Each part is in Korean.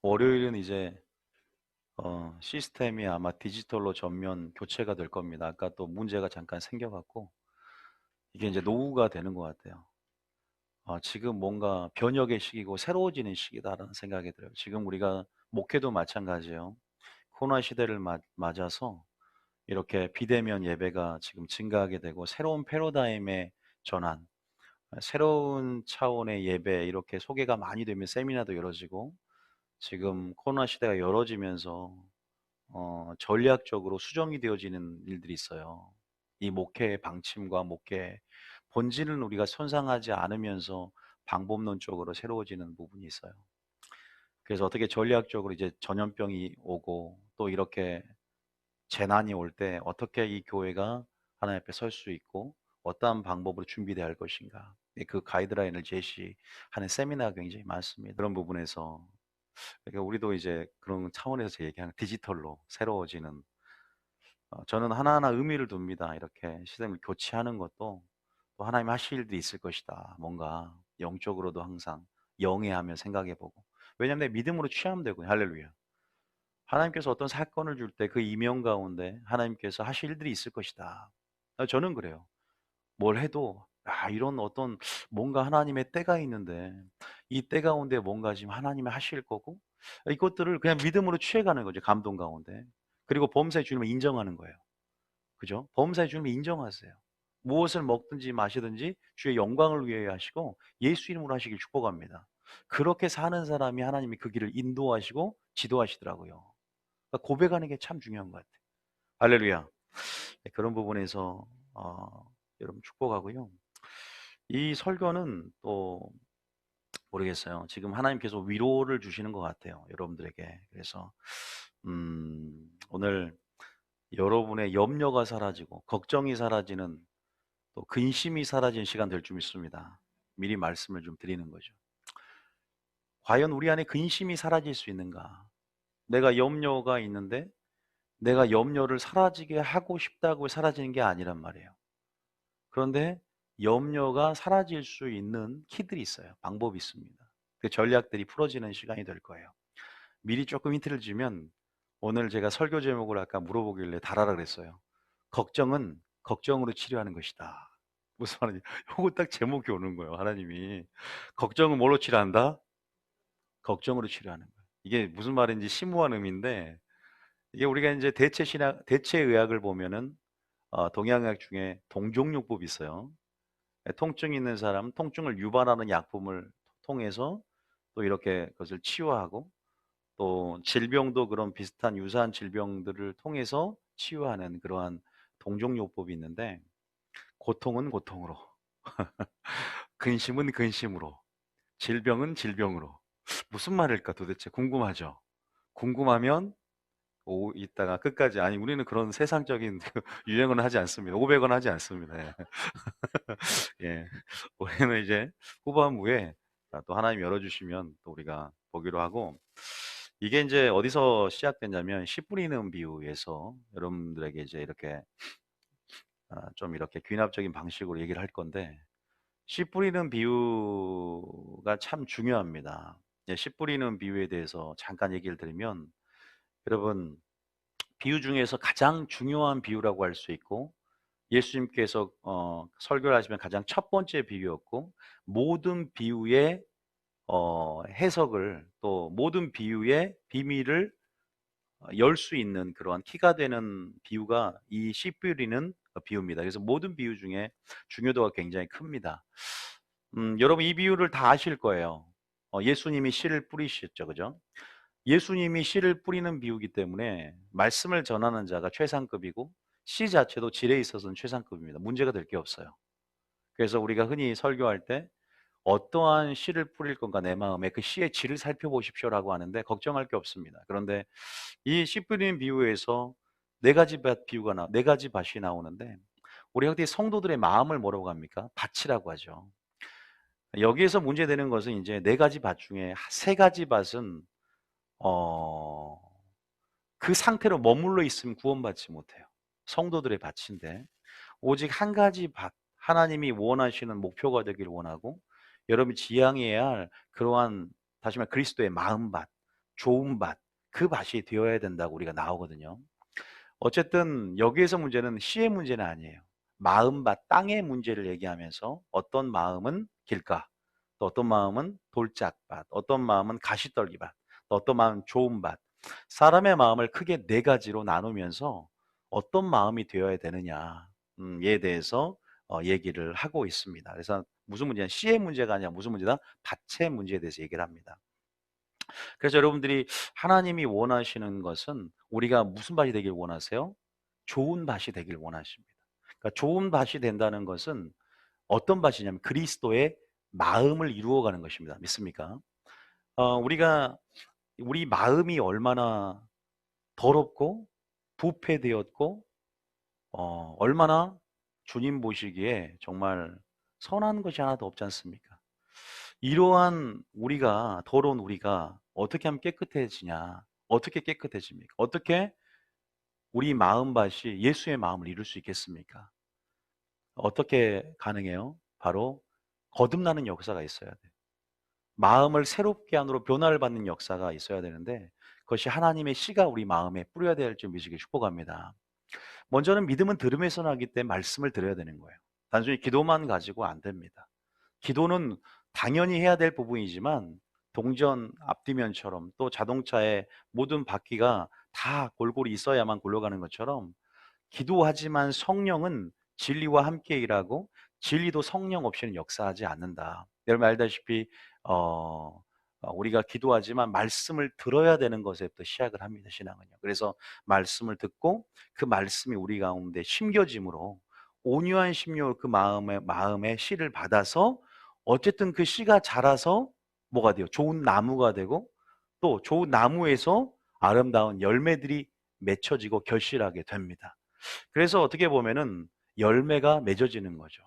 월요일은 이제 시스템이 아마 디지털로 전면 교체가 될 겁니다. 아까 또 문제가 잠깐 생겨 갖고 이게 이제 노후가 되는 것 같아요. 지금 뭔가 변혁의 시기고 새로워지는 시기다라는 생각이 들어요. 지금 우리가 목회도 마찬가지예요. 코로나 시대를 맞아서 이렇게 비대면 예배가 지금 증가하게 되고 새로운 패러다임의 전환, 새로운 차원의 예배 이렇게 소개가 많이 되면 세미나도 열어지고 지금 코로나 시대가 열어지면서 전략적으로 수정이 되어지는 일들이 있어요. 이 목회의 방침과 목회의 본질은 우리가 손상하지 않으면서 방법론적으로 새로워지는 부분이 있어요. 그래서 어떻게 전략적으로 이제 전염병이 오고 또 이렇게 재난이 올 때 어떻게 이 교회가 하나님 앞에 설 수 있고 어떠한 방법으로 준비되어야 할 것인가. 그 가이드라인을 제시하는 세미나가 굉장히 많습니다. 그런 부분에서 그러니까 우리도 이제 그런 차원에서 얘기하는 디지털로 새로워지는 저는 하나하나 의미를 둡니다. 이렇게 시스템을 교체하는 것도 또 하나님 하실 일들이 있을 것이다. 뭔가 영적으로도 항상 영해하며 생각해 보고. 왜냐하면 내 믿음으로 취하면 되고요. 할렐루야. 하나님께서 어떤 사건을 줄 때 그 이면 가운데 하나님께서 하실 일들이 있을 것이다. 저는 그래요. 뭘 해도 이런 어떤 뭔가 하나님의 때가 있는데 이 때 가운데 뭔가 지금 하나님이 하실 거고 이것들을 그냥 믿음으로 취해가는 거죠. 감동 가운데. 그리고 범사의 주님을 인정하는 거예요. 그죠? 범사의 주님을 인정하세요. 무엇을 먹든지 마시든지 주의 영광을 위하여 하시고 예수 이름으로 하시길 축복합니다. 그렇게 사는 사람이 하나님이 그 길을 인도하시고 지도하시더라고요. 그러니까 고백하는 게 참 중요한 것 같아요. 할렐루야. 네, 그런 부분에서 여러분 축복하고요. 이 설교는 또 모르겠어요. 지금 하나님께서 위로를 주시는 것 같아요. 여러분들에게. 그래서 오늘 여러분의 염려가 사라지고 걱정이 사라지는 또 근심이 사라지는 시간 될 줄 믿습니다. 미리 말씀을 좀 드리는 거죠. 과연 우리 안에 근심이 사라질 수 있는가? 내가 염려가 있는데 내가 염려를 사라지게 하고 싶다고 사라지는 게 아니란 말이에요. 그런데 염려가 사라질 수 있는 키들이 있어요. 방법이 있습니다. 그 전략들이 풀어지는 시간이 될 거예요. 미리 조금 힌트를 주면 오늘 제가 설교 제목을 아까 물어보길래 달아라 그랬어요. 걱정은 걱정으로 치료하는 것이다. 무슨 말인지 요거 딱 제목이 오는 거예요. 하나님이 걱정은 뭘로 치료한다? 걱정으로 치료하는 거예요. 이게 무슨 말인지 심오한 의미인데 이게 우리가 이제 대체 의학을 보면은 동양의학 중에 동종요법이 있어요. 통증이 있는 사람, 통증을 유발하는 약품을 통해서 또 이렇게 그것을 치유하고 또 질병도 그런 비슷한 유사한 질병들을 통해서 치유하는 그러한 동종요법이 있는데 고통은 고통으로, 근심은 근심으로, 질병은 질병으로. 무슨 말일까 도대체 궁금하죠? 궁금하면 이따가 끝까지 아니 우리는 그런 세상적인 유행은 하지 않습니다. 500원 하지 않습니다. 예. 예. 올해는 이제 후반부에 또 하나님 열어주시면 또 우리가 보기로 하고 이게 이제 어디서 시작됐냐면 씨 뿌리는 비유에서 여러분들에게 이제 이렇게 좀 이렇게 귀납적인 방식으로 얘기를 할 건데 씨 뿌리는 비유가 참 중요합니다. 씨 뿌리는 비유에 대해서 잠깐 얘기를 드리면 여러분 비유 중에서 가장 중요한 비유라고 할 수 있고 예수님께서 설교를 하시면 가장 첫 번째 비유였고 모든 비유의 해석을 또 모든 비유의 비밀을 열 수 있는 그러한 키가 되는 비유가 이 씨 뿌리는 비유입니다. 그래서 모든 비유 중에 중요도가 굉장히 큽니다. 여러분 이 비유를 다 아실 거예요. 예수님이 씨를 뿌리셨죠, 그죠? 예수님이 씨를 뿌리는 비유이기 때문에 말씀을 전하는 자가 최상급이고 씨 자체도 질에 있어서는 최상급입니다. 문제가 될 게 없어요. 그래서 우리가 흔히 설교할 때 어떠한 씨를 뿌릴 건가 내 마음에 그 씨의 질을 살펴보십시오라고 하는데 걱정할 게 없습니다. 그런데 이 씨 뿌리는 비유에서 네 가지 밭이 나오는데 우리 어디 성도들의 마음을 뭐라고 합니까? 밭이라고 하죠. 여기에서 문제되는 것은 이제 네 가지 밭 중에 세 가지 밭은 어, 그 상태로 머물러 있으면 구원받지 못해요. 성도들의 밭인데 오직 한 가지 밭, 하나님이 원하시는 목표가 되기를 원하고 여러분이 지향해야 할 그러한 다시 말해 그리스도의 마음밭, 좋은 밭, 그 밭이 되어야 된다고 우리가 나오거든요. 어쨌든 여기에서 문제는 씨의 문제는 아니에요. 마음밭, 땅의 문제를 얘기하면서 어떤 마음은 길가, 또 어떤 마음은 돌짝밭, 어떤 마음은 가시떨기밭, 또 어떤 마음은 좋은 밭. 사람의 마음을 크게 네 가지로 나누면서 어떤 마음이 되어야 되느냐에 대해서 얘기를 하고 있습니다. 그래서 무슨 문제냐? 씨의 문제가 아니라 무슨 문제다? 밭의 문제에 대해서 얘기를 합니다. 그래서 여러분들이 하나님이 원하시는 것은 우리가 무슨 밭이 되길 원하세요? 좋은 밭이 되길 원하십니다. 그러니까 좋은 밭이 된다는 것은 어떤 밭이냐면 그리스도의 마음을 이루어가는 것입니다. 믿습니까? 우리가 우리 마음이 얼마나 더럽고 부패되었고 얼마나 주님 보시기에 정말 선한 것이 하나도 없지 않습니까? 이러한 우리가 더러운 우리가 어떻게 하면 깨끗해지냐? 어떻게 깨끗해집니까? 어떻게 우리 마음밭이 예수의 마음을 이룰 수 있겠습니까? 어떻게 가능해요? 바로 거듭나는 역사가 있어야 돼요. 마음을 새롭게 안으로 변화를 받는 역사가 있어야 되는데 그것이 하나님의 씨가 우리 마음에 뿌려야 될 줄 믿으시길 축복합니다. 먼저는 믿음은 들음에서 나기 때문에 말씀을 들어야 되는 거예요. 단순히 기도만 가지고 안 됩니다. 기도는 당연히 해야 될 부분이지만 동전 앞뒤면처럼 또 자동차의 모든 바퀴가 다 골고루 있어야만 굴러가는 것처럼 기도하지만 성령은 진리와 함께 일하고 진리도 성령 없이는 역사하지 않는다. 여러분 알다시피 어, 우리가 기도하지만 말씀을 들어야 되는 것에부터 시작을 합니다. 신앙은요. 그래서 말씀을 듣고 그 말씀이 우리 가운데 심겨짐으로 온유한 심령으로 그 마음의 씨를 받아서 어쨌든 그 씨가 자라서 뭐가 돼요? 좋은 나무가 되고 또 좋은 나무에서 아름다운 열매들이 맺혀지고 결실하게 됩니다. 그래서 어떻게 보면은 열매가 맺어지는 거죠.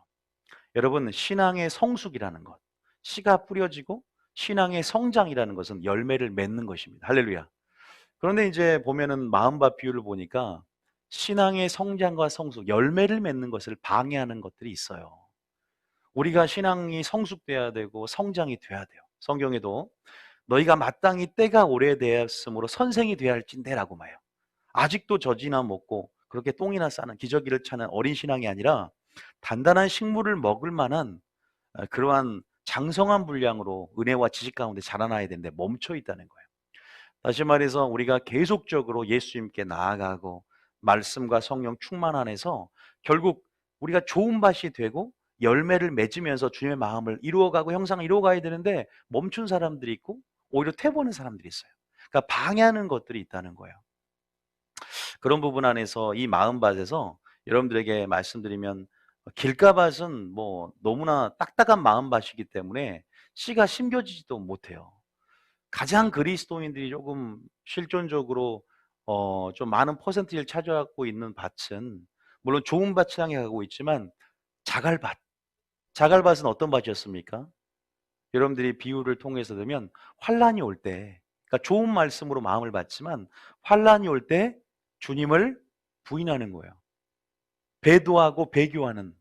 여러분, 신앙의 성숙이라는 것, 씨가 뿌려지고 신앙의 성장이라는 것은 열매를 맺는 것입니다. 할렐루야. 그런데 이제 보면은 마음밭 비유를 보니까 신앙의 성장과 성숙, 열매를 맺는 것을 방해하는 것들이 있어요. 우리가 신앙이 성숙돼야 되고 성장이 돼야 돼요. 성경에도 너희가 마땅히 때가 오래되었으므로 선생이 되어야 할진대라고 말해요. 아직도 젖이나 먹고 그렇게 똥이나 싸는 기저귀를 차는 어린 신앙이 아니라 단단한 식물을 먹을 만한 그러한 장성한 분량으로 은혜와 지식 가운데 자라나야 되는데 멈춰 있다는 거예요. 다시 말해서 우리가 계속적으로 예수님께 나아가고 말씀과 성령 충만 안에서 결국 우리가 좋은 밭이 되고 열매를 맺으면서 주님의 마음을 이루어가고 형상을 이루어가야 되는데 멈춘 사람들이 있고 오히려 퇴보하는 사람들이 있어요. 그러니까 방해하는 것들이 있다는 거예요. 그런 부분 안에서 이 마음밭에서 여러분들에게 말씀드리면 길가밭은 뭐 너무나 딱딱한 마음밭이기 때문에 씨가 심겨지지도 못해요. 가장 그리스도인들이 조금 실존적으로 좀 많은 퍼센티지를 차지하고 있는 밭은 물론 좋은 밭을 향해 가고 있지만 자갈밭. 자갈밭은 어떤 밭이었습니까? 여러분들이 비유를 통해서 들면 환란이 올 때, 그러니까 좋은 말씀으로 마음을 받지만 환란이 올 때 주님을 부인하는 거예요. 배도하고 배교하는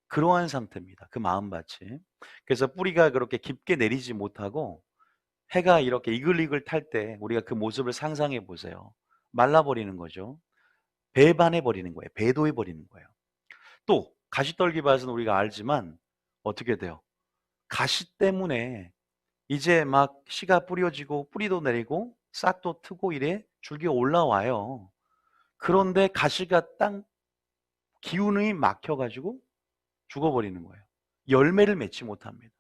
그러한 상태입니다. 그 마음밭이. 그래서 뿌리가 그렇게 깊게 내리지 못하고 해가 이렇게 이글이글 탈 때 우리가 그 모습을 상상해 보세요. 말라버리는 거죠. 배반해 버리는 거예요. 배도해 버리는 거예요. 또 가시떨기 밭은 우리가 알지만 어떻게 돼요? 가시 때문에 이제 막 씨가 뿌려지고 뿌리도 내리고 싹도 트고 이래 줄기가 올라와요. 그런데 가시가 땅 기운이 막혀가지고 죽어버리는 거예요. 열매를 맺지 못합니다.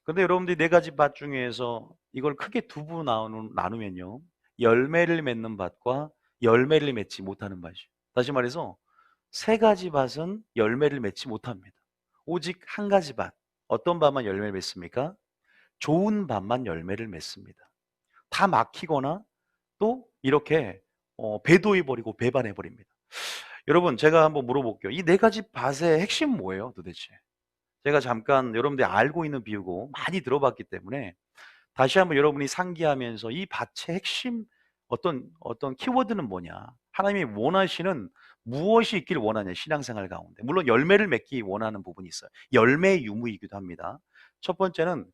근데 여러분들이 네 가지 밭 중에서 이걸 크게 두 부 나누면요. 열매를 맺는 밭과 열매를 맺지 못하는 밭이. 다시 말해서 세 가지 밭은 열매를 맺지 못합니다. 오직 한 가지 밭. 어떤 밭만 열매를 맺습니까? 좋은 밭만 열매를 맺습니다. 다 막히거나 또 이렇게 배도해 버리고 배반해 버립니다. 여러분 제가 한번 물어볼게요. 이 네 가지 밭의 핵심 뭐예요, 도대체? 제가 잠깐 여러분들이 알고 있는 비유고 많이 들어봤기 때문에 다시 한번 여러분이 상기하면서 이 밭의 핵심 어떤 키워드는 뭐냐? 하나님이 원하시는 무엇이 있길 원하냐? 신앙생활 가운데. 물론 열매를 맺기 원하는 부분이 있어요. 열매의 유무이기도 합니다. 첫 번째는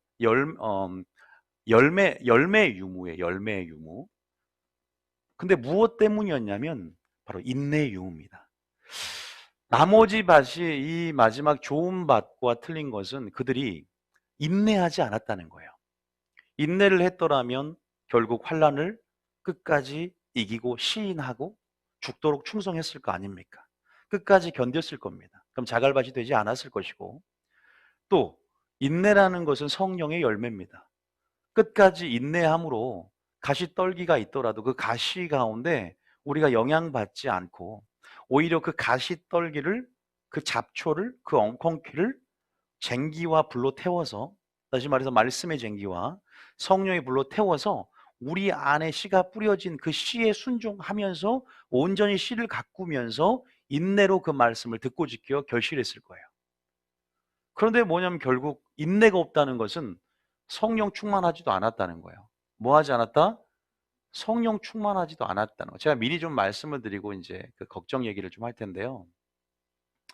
열매 유무예요. 열매 유무. 근데 무엇 때문이었냐면 바로 인내 유무입니다. 나머지 밭이 이 마지막 좋은 밭과 틀린 것은 그들이 인내하지 않았다는 거예요. 인내를 했더라면 결국 환란을 끝까지 이기고 시인하고 죽도록 충성했을 거 아닙니까? 끝까지 견뎠을 겁니다. 그럼 자갈밭이 되지 않았을 것이고, 또 인내라는 것은 성령의 열매입니다. 끝까지 인내함으로 가시떨기가 있더라도 그 가시 가운데 우리가 영향받지 않고 오히려 그 가시떨기를, 그 잡초를, 그 엉겅퀴를 쟁기와 불로 태워서, 다시 말해서 말씀의 쟁기와 성령의 불로 태워서 우리 안에 씨가 뿌려진 그 씨에 순종하면서 온전히 씨를 가꾸면서 인내로 그 말씀을 듣고 지켜 결실했을 거예요. 그런데 뭐냐면 결국 인내가 없다는 것은 성령 충만하지도 않았다는 거예요. 뭐 하지 않았다? 성령 충만하지도 않았다는 거. 제가 미리 좀 말씀을 드리고 이제 그 걱정 얘기를 좀 할 텐데요.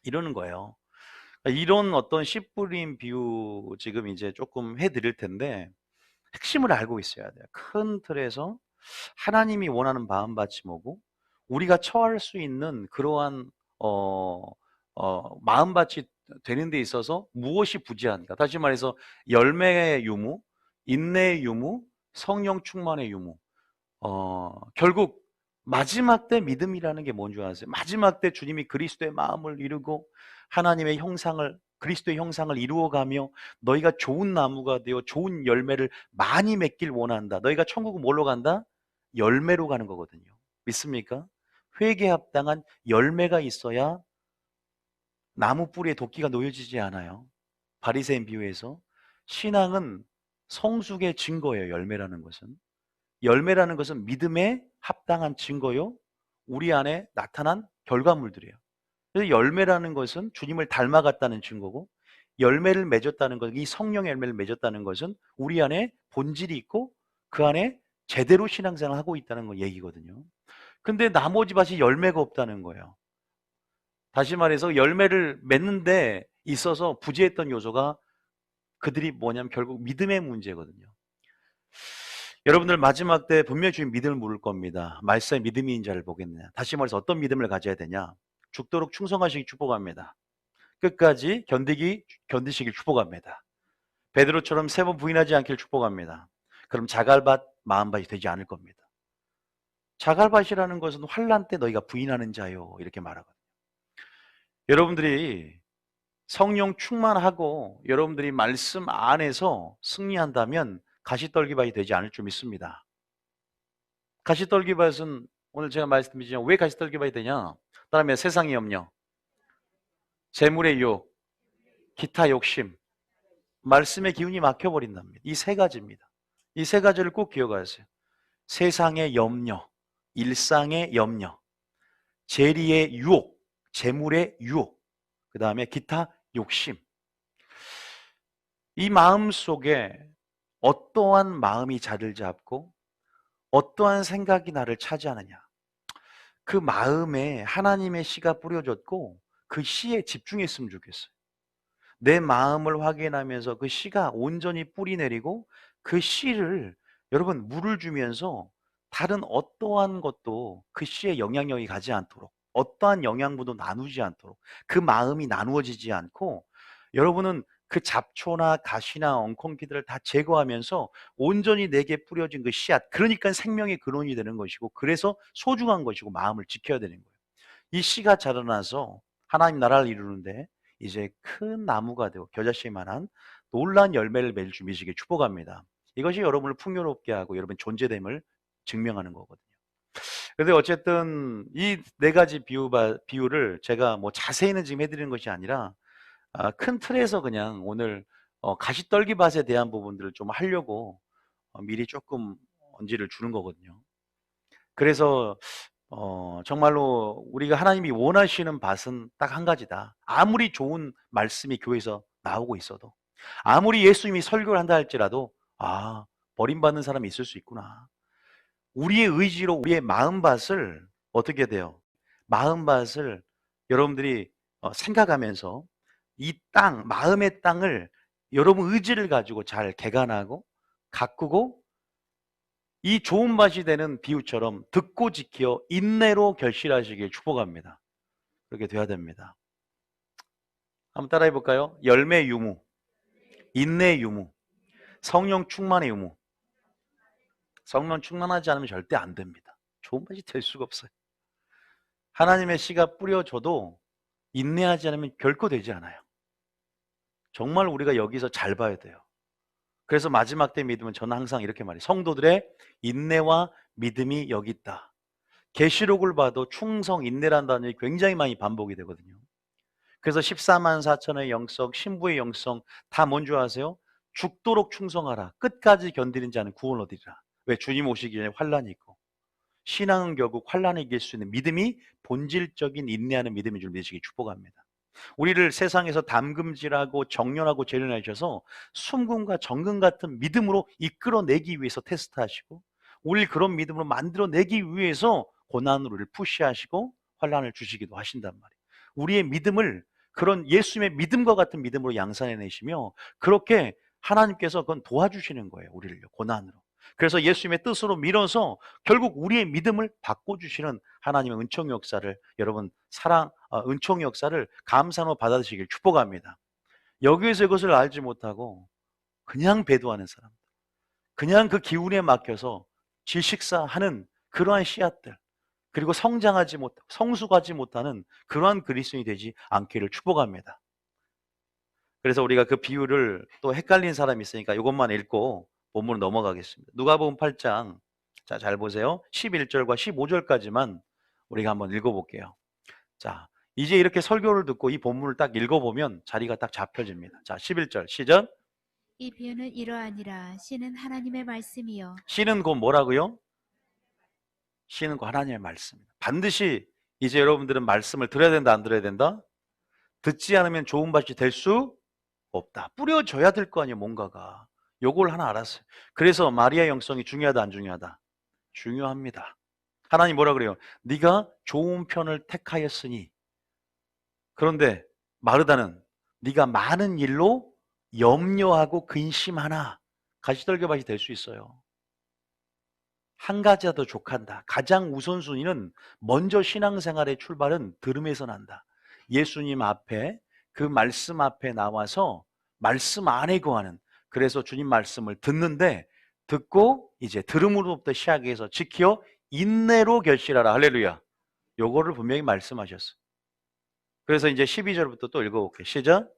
이러는 거예요. 이런 어떤 씨 뿌림 비유 지금 이제 조금 해드릴 텐데 핵심을 알고 있어야 돼요. 큰 틀에서 하나님이 원하는 마음밭이 뭐고 우리가 처할 수 있는 그러한 마음밭이 되는 데 있어서 무엇이 부재한가. 다시 말해서 열매의 유무, 인내의 유무, 성령 충만의 유무. 결국 마지막 때 믿음이라는 게 뭔지 아세요? 마지막 때 주님이 그리스도의 마음을 이루고 하나님의 형상을, 그리스도의 형상을 이루어가며 너희가 좋은 나무가 되어 좋은 열매를 많이 맺길 원한다. 너희가 천국은 뭘로 간다? 열매로 가는 거거든요. 믿습니까? 회개에 합당한 열매가 있어야 나무 뿌리에 도끼가 놓여지지 않아요. 바리새인 비유에서 신앙은 성숙의 증거예요. 열매라는 것은. 열매라는 것은 믿음에 합당한 증거요, 우리 안에 나타난 결과물들이에요. 그래서 열매라는 것은 주님을 닮아갔다는 증거고, 열매를 맺었다는 것, 이 성령의 열매를 맺었다는 것은 우리 안에 본질이 있고 그 안에 제대로 신앙생활을 하고 있다는 거 얘기거든요. 근데 나머지 밭이 열매가 없다는 거예요. 다시 말해서 열매를 맺는 데 있어서 부재했던 요소가 그들이 뭐냐면 결국 믿음의 문제거든요. 여러분들 마지막 때 분명히 주님 믿음을 물을 겁니다. 말씀의 믿음인 자를 보겠느냐. 다시 말해서 어떤 믿음을 가져야 되냐. 죽도록 충성하시기 축복합니다. 끝까지 견디시길 축복합니다. 베드로처럼 세 번 부인하지 않길 축복합니다. 그럼 자갈밭 마음밭이 되지 않을 겁니다. 자갈밭이라는 것은 환난 때 너희가 부인하는 자요, 이렇게 말하거든요. 여러분들이 성령 충만하고 여러분들이 말씀 안에서 승리한다면 가시떨기밭이 되지 않을 줄 믿습니다. 가시떨기밭은 오늘 제가 말씀드리지만 왜 가시떨기밭이 되냐? 그다음에 세상의 염려, 재물의 유혹, 기타 욕심, 말씀의 기운이 막혀버린답니다. 이 세 가지입니다. 이 세 가지를 꼭 기억하세요. 세상의 염려, 일상의 염려, 재리의 유혹, 재물의 유혹, 그 다음에 기타 욕심. 이 마음 속에 어떠한 마음이 자리를 잡고 어떠한 생각이 나를 차지하느냐, 그 마음에 하나님의 씨가 뿌려졌고 그 씨에 집중했으면 좋겠어요. 내 마음을 확인하면서 그 씨가 온전히 뿌리 내리고 그 씨를, 여러분, 물을 주면서 다른 어떠한 것도 그 씨에 영향력이 가지 않도록, 어떠한 영양분도 나누지 않도록, 그 마음이 나누어지지 않고 여러분은 그 잡초나 가시나 엉겅퀴들을 다 제거하면서 온전히 내게 뿌려진 그 씨앗, 그러니까 생명의 근원이 되는 것이고 그래서 소중한 것이고 마음을 지켜야 되는 거예요. 이 씨가 자라나서 하나님 나라를 이루는데 이제 큰 나무가 되고 겨자씨에 만한 놀라운 열매를 맺을 줄 믿으시길 축복합니다. 이것이 여러분을 풍요롭게 하고 여러분의 존재됨을 증명하는 거거든요. 그런데 어쨌든 이 네 가지 비유를 제가 뭐 자세히는 지금 해드리는 것이 아니라 큰 틀에서 그냥 오늘 가시떨기밭에 대한 부분들을 좀 하려고 미리 조금 언지를 주는 거거든요. 그래서 정말로 우리가 하나님이 원하시는 밭은 딱 한 가지다. 아무리 좋은 말씀이 교회에서 나오고 있어도, 아무리 예수님이 설교를 한다 할지라도 버림받는 사람이 있을 수 있구나. 우리의 의지로 우리의 마음밭을 어떻게 돼요? 마음밭을 여러분들이 생각하면서 이 땅, 마음의 땅을 여러분 의지를 가지고 잘 개간하고 가꾸고 이 좋은 맛이 되는 비유처럼 듣고 지켜 인내로 결실하시길 축복합니다. 그렇게 돼야 됩니다. 한번 따라해 볼까요? 열매 유무, 인내 유무, 성령 충만의 유무. 성령 충만하지 않으면 절대 안 됩니다. 좋은 맛이 될 수가 없어요. 하나님의 씨가 뿌려져도 인내하지 않으면 결코 되지 않아요. 정말 우리가 여기서 잘 봐야 돼요. 그래서 마지막 때 믿음은 저는 항상 이렇게 말해요. 성도들의 인내와 믿음이 여기 있다. 계시록을 봐도 충성, 인내라는 단어가 굉장히 많이 반복이 되거든요. 그래서 14만 4천의 영성, 신부의 영성 다 뭔지 아세요? 죽도록 충성하라. 끝까지 견디는 자는 구원 얻으리라. 왜? 주님 오시기 전에 환란이 있고, 신앙은 결국 환란을 이길 수 있는 믿음이 본질적인 인내하는 믿음인 줄 믿으시기 축복합니다. 우리를 세상에서 담금질하고 정련하고 재련하셔서 순금과 정금 같은 믿음으로 이끌어내기 위해서 테스트하시고, 우리를 그런 믿음으로 만들어내기 위해서 고난으로 우리를 푸시하시고 환란을 주시기도 하신단 말이에요. 우리의 믿음을 그런 예수님의 믿음과 같은 믿음으로 양산해내시며, 그렇게 하나님께서 그건 도와주시는 거예요. 우리를요, 고난으로. 그래서 예수님의 뜻으로 밀어서 결국 우리의 믿음을 바꿔주시는 하나님의 은총 역사를, 여러분 은총 역사를 감사로 받아들이시길 축복합니다. 여기에서 이것을 알지 못하고 그냥 배도하는 사람, 그냥 그 기운에 막혀서 질식사하는 그러한 씨앗들, 그리고 성숙하지 못하는 그러한 그리스도인이 되지 않기를 축복합니다. 그래서 우리가 그 비유를 또 헷갈린 사람이 있으니까 이것만 읽고 본문으로 넘어가겠습니다. 누가복음 8장, 자, 잘 보세요. 11절과 15절까지만 우리가 한번 읽어볼게요. 자, 이제 이렇게 설교를 듣고 이 본문을 딱 읽어보면 자리가 딱 잡혀집니다. 자, 11절 시작. 이 비유는 이러하니라. 씨는 하나님의 말씀이요. 씨는 곧 뭐라고요? 씨는 곧 하나님의 말씀입니다. 반드시 이제 여러분들은 말씀을 들어야 된다, 안 들어야 된다? 듣지 않으면 좋은 밭이 될 수 없다. 뿌려져야 될 거 아니에요, 뭔가가. 요걸 하나 알았어요. 그래서 마리아의 영성이 중요하다, 안 중요하다? 중요합니다. 하나님 뭐라 그래요? 네가 좋은 편을 택하였으니. 그런데 마르다는 네가 많은 일로 염려하고 근심하나. 가시떨겨밭이 될 수 있어요. 한 가지라도 족한다. 가장 우선순위는 먼저 신앙생활의 출발은 들음에서 난다. 예수님 앞에, 그 말씀 앞에 나와서 말씀 안에 거하는, 그래서 주님 말씀을 듣는데, 듣고 이제 들음으로부터 시작해서 지켜 인내로 결실하라. 할렐루야. 요거를 분명히 말씀하셨어요. 그래서 이제 12절부터 또 읽어볼게요. 시작.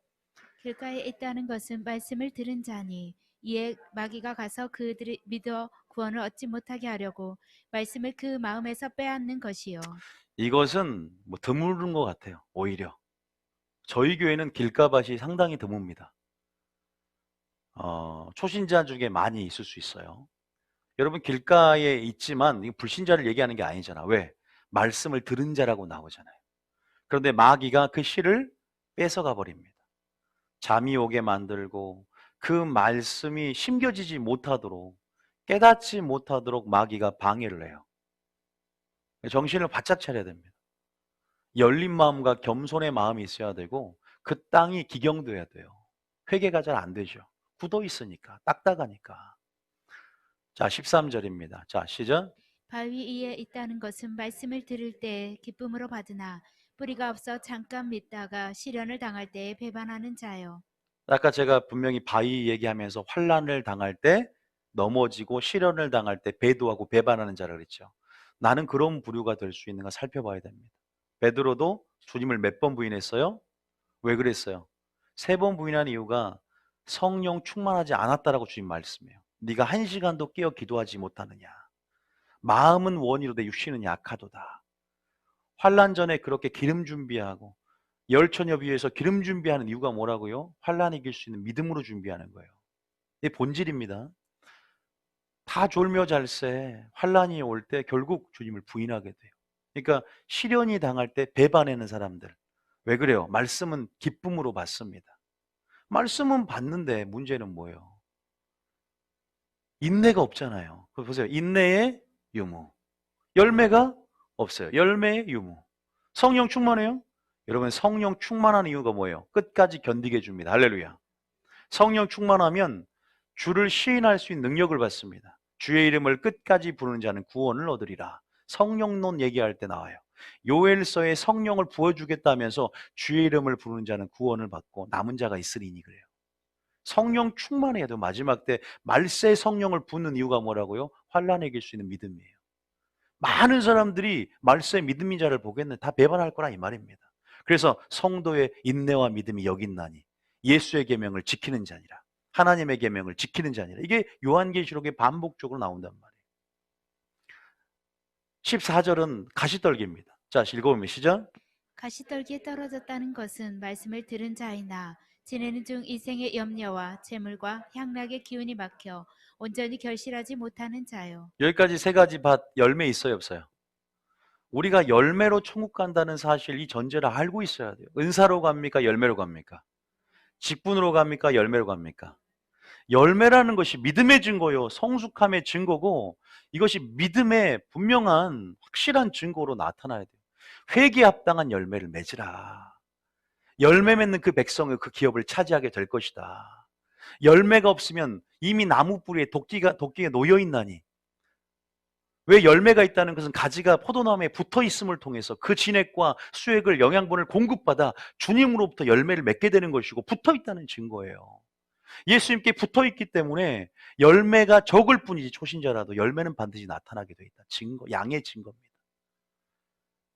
길가에 있다는 것은 말씀을 들은 자니, 이에 마귀가 가서 그들이 믿어 구원을 얻지 못하게 하려고 말씀을 그 마음에서 빼앗는 것이요. 이것은 뭐 드무른 것 같아요. 오히려 저희 교회는 길가밭이 상당히 드뭅니다. 초신자 중에 많이 있을 수 있어요. 여러분 길가에 있지만 이 불신자를 얘기하는 게 아니잖아. 왜? 말씀을 들은 자라고 나오잖아요. 그런데 마귀가 그 씨를 뺏어가 버립니다. 잠이 오게 만들고 그 말씀이 심겨지지 못하도록, 깨닫지 못하도록 마귀가 방해를 해요. 정신을 바짝 차려야 됩니다. 열린 마음과 겸손의 마음이 있어야 되고 그 땅이 기경돼야 돼요. 회개가 잘 안 되죠. 굳어 있으니까, 딱딱하니까. 자, 13절입니다. 자, 시작. 바위 위에 있다는 것은 말씀을 들을 때 기쁨으로 받으나 뿌리가 없어 잠깐 믿다가 시련을 당할 때에 배반하는 자요. 아까 제가 분명히 바위 얘기하면서 환난을 당할 때 넘어지고 시련을 당할 때 배도하고 배반하는 자를 그랬죠. 나는 그런 부류가 될 수 있는가 살펴봐야 됩니다. 베드로도 주님을 몇 번 부인했어요? 왜 그랬어요? 3번 부인한 이유가 성령 충만하지 않았다라고 주님 말씀해요. 네가 1시간도 깨어 기도하지 못하느냐. 마음은 원이로되 육신은 약하도다. 환난 전에 그렇게 기름 준비하고 열처녀 비유에서 기름 준비하는 이유가 뭐라고요? 환난 이길 수 있는 믿음으로 준비하는 거예요. 이게 본질입니다. 다 졸며 잘세 환난이 올 때 결국 주님을 부인하게 돼요. 그러니까 시련이 당할 때 배반하는 사람들. 왜 그래요? 말씀은 기쁨으로 받습니다. 말씀은 받는데 문제는 뭐예요? 인내가 없잖아요. 그거 보세요. 인내의 유무. 열매가 없어요. 열매의 유무. 성령 충만해요? 여러분 성령 충만한 이유가 뭐예요? 끝까지 견디게 해줍니다. 할렐루야. 성령 충만하면 주를 시인할 수 있는 능력을 받습니다. 주의 이름을 끝까지 부르는 자는 구원을 얻으리라. 성령론 얘기할 때 나와요. 요엘서에 성령을 부어주겠다면서 주의 이름을 부르는 자는 구원을 받고 남은 자가 있으리니 그래요. 성령 충만해야 돼요. 마지막 때 말세 성령을 붓는 이유가 뭐라고요? 환난에 이길 수 있는 믿음이에요. 많은 사람들이 말세 믿음인 자를 보겠는데 다 배반할 거라 이 말입니다. 그래서 성도의 인내와 믿음이 여기 있나니 예수의 계명을 지키는 자니라. 하나님의 계명을 지키는 자니라. 이게 요한계시록에 반복적으로 나온단 말이에요. 14절은 가시떨기입니다. 자, 읽어보면 시작. 가시떨기에 떨어졌다는 것은 말씀을 들은 자이나 지내는 중 인생의 염려와 재물과 향락의 기운이 막혀 온전히 결실하지 못하는 자요. 여기까지 세 가지 밭 열매 있어요, 없어요? 우리가 열매로 천국 간다는 사실 이 전제를 알고 있어야 돼요. 은사로 갑니까? 열매로 갑니까? 직분으로 갑니까? 열매로 갑니까? 열매라는 것이 믿음의 증거요. 성숙함의 증거고 이것이 믿음의 분명한 확실한 증거로 나타나야 돼요. 회개에 합당한 열매를 맺으라. 열매 맺는 그 백성의 그 기업을 차지하게 될 것이다. 열매가 없으면 이미 나무 뿌리에 도끼가 놓여 있나니. 왜 열매가 있다는 것은 가지가 포도나무에 붙어 있음을 통해서 그 진액과 수액을 영양분을 공급받아 주님으로부터 열매를 맺게 되는 것이고 붙어 있다는 증거예요. 예수님께 붙어 있기 때문에 열매가 적을 뿐이지 초신자라도 열매는 반드시 나타나게 돼 있다. 증거, 양의 증거입니다.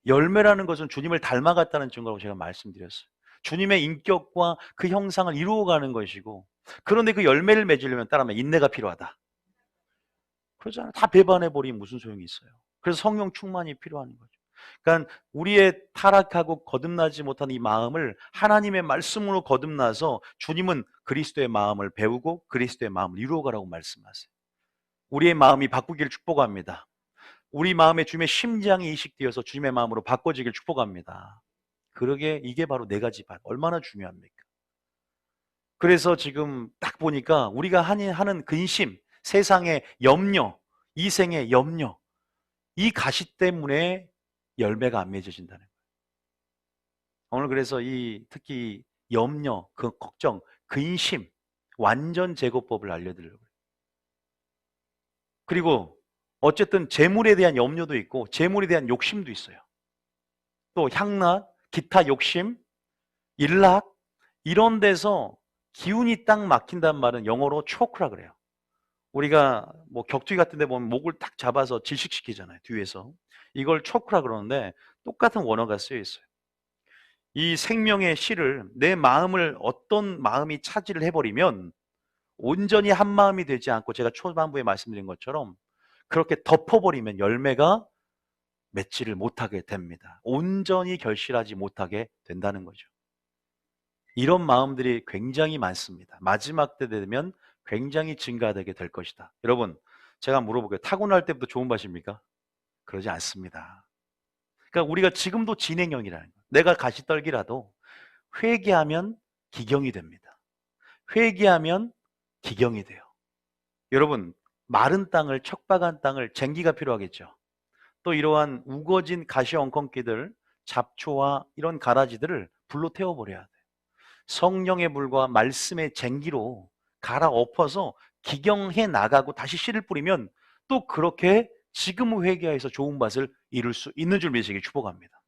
열매라는 것은 주님을 닮아갔다는 증거라고 제가 말씀드렸어요. 주님의 인격과 그 형상을 이루어가는 것이고 그런데 그 열매를 맺으려면 따라하면 인내가 필요하다. 그러잖아요. 다 배반해버리면 무슨 소용이 있어요. 그래서 성령 충만이 필요한 거죠. 그러니까 우리의 타락하고 거듭나지 못한 이 마음을 하나님의 말씀으로 거듭나서 주님은 그리스도의 마음을 배우고 그리스도의 마음을 이루어가라고 말씀하세요. 우리의 마음이 바꾸기를 축복합니다. 우리 마음에 주님의 심장이 이식되어서 주님의 마음으로 바꿔지길 축복합니다. 그러게 이게 바로 네 가지 밭. 얼마나 중요합니까? 그래서 지금 딱 보니까 우리가 하는 근심, 세상의 염려, 이생의 염려, 이 가시 때문에 열매가 안 맺어진다는 거예요. 오늘 그래서 이 특히 염려, 그 걱정, 근심, 완전 제거법을 알려드리려고요. 그리고 어쨌든 재물에 대한 염려도 있고 재물에 대한 욕심도 있어요. 또 향락, 기타 욕심, 일락 이런 데서 기운이 딱 막힌단 말은 영어로 초크라 그래요. 우리가 뭐 격투기 같은 데 보면 목을 딱 잡아서 질식시키잖아요. 뒤에서. 이걸 초크라 그러는데 똑같은 원어가 쓰여 있어요. 이 생명의 실을 내 마음을 어떤 마음이 차지를 해버리면 온전히 한 마음이 되지 않고 제가 초반부에 말씀드린 것처럼 그렇게 덮어버리면 열매가 맺지를 못하게 됩니다. 온전히 결실하지 못하게 된다는 거죠. 이런 마음들이 굉장히 많습니다. 마지막 때 되면 굉장히 증가되게 될 것이다. 여러분, 제가 물어볼게요. 타고날 때부터 좋은 밭입니까? 그러지 않습니다. 그러니까 우리가 지금도 진행형이라는 거예요. 내가 가시떨기라도 회개하면 기경이 됩니다. 회개하면 기경이 돼요. 여러분, 마른 땅을, 척박한 땅을 쟁기가 필요하겠죠. 또 이러한 우거진 가시 엉겅퀴들, 잡초와 이런 가라지들을 불로 태워버려야 돼요. 성령의 불과 말씀의 쟁기로 갈아엎어서 기경해 나가고 다시 씨를 뿌리면 또 그렇게 지금 회개해서 좋은 밭을 이룰 수 있는 줄 믿으시기 축복합니다.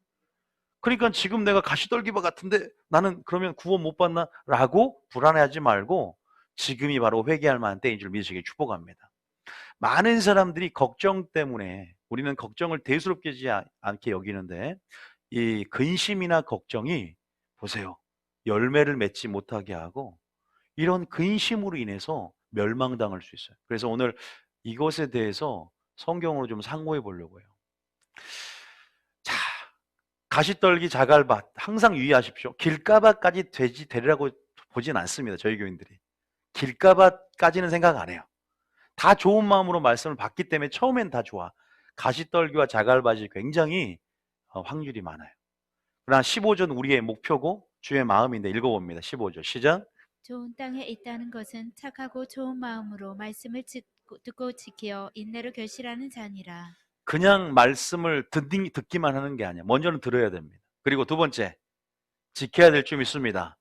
그러니까 지금 내가 가시떨기밭 같은데 나는 그러면 구원 못 받나? 라고 불안해하지 말고 지금이 바로 회개할 만한 때인 줄 믿으시기 축복합니다. 많은 사람들이 걱정 때문에 우리는 걱정을 대수롭게 하지 않게 여기는데 이 근심이나 걱정이 보세요. 열매를 맺지 못하게 하고 이런 근심으로 인해서 멸망당할 수 있어요. 그래서 오늘 이것에 대해서 성경으로 좀 상고해 보려고 해요. 자, 가시떨기 자갈밭 항상 유의하십시오. 길가밭까지 되리라고 보진 않습니다. 저희 교인들이. 길가밭까지는 생각 안 해요. 다 좋은 마음으로 말씀을 받기 때문에 처음엔 다 좋아. 가시떨기와 자갈밭이 굉장히 확률이 많아요. 그러나 15전 우리의 목표고 주의 마음인데 읽어봅니다. 15절 시작. 좋은 땅에 있다는 것은 착하고 좋은 마음으로 말씀을 듣고 지켜 인내로 결실하는 자니라. 그냥 말씀을 듣기만 하는 게 아니야. 먼저는 들어야 됩니다. 그리고 두 번째, 지켜야 될 점 있습니다.